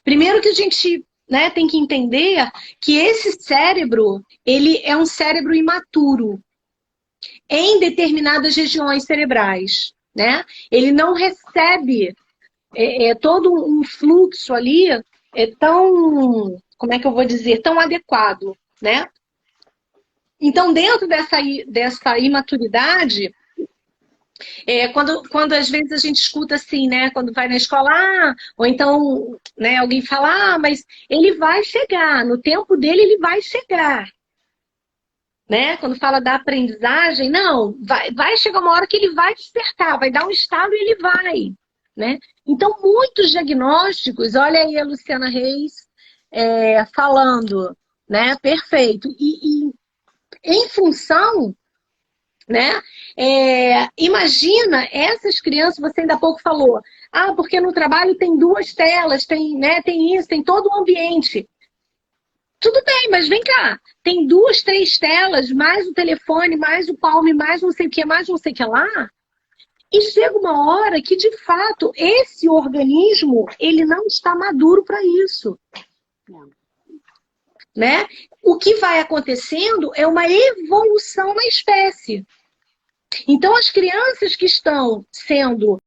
S3: Primeiro que a gente, né, tem que entender que esse cérebro, ele é um cérebro imaturo em determinadas regiões cerebrais, né? Ele não recebe todo um fluxo ali tão, como é que eu vou dizer, tão adequado, né? Então, dentro dessa imaturidade, quando às vezes a gente escuta assim, né? Quando vai na escola, ou então, né, alguém fala, mas ele vai chegar, no tempo dele ele vai chegar. Né? Quando fala da aprendizagem, não, vai chegar uma hora que ele vai despertar, vai dar um estalo e ele vai. Né? Então, muitos diagnósticos, olha aí a Luciana Reis falando, né? Perfeito. E em função né? Imagina essas crianças, você ainda há pouco falou, porque no trabalho tem 2 telas, tem, né, tem isso, tem todo o ambiente. Tudo bem, mas vem cá, tem 2, 3 telas, mais o telefone, mais o Palm, mais não sei o que, mais não sei o que lá. E chega uma hora que, de fato, esse organismo, ele não está maduro para isso. Né? O que vai acontecendo é uma evolução na espécie. Então, as crianças que estão sendo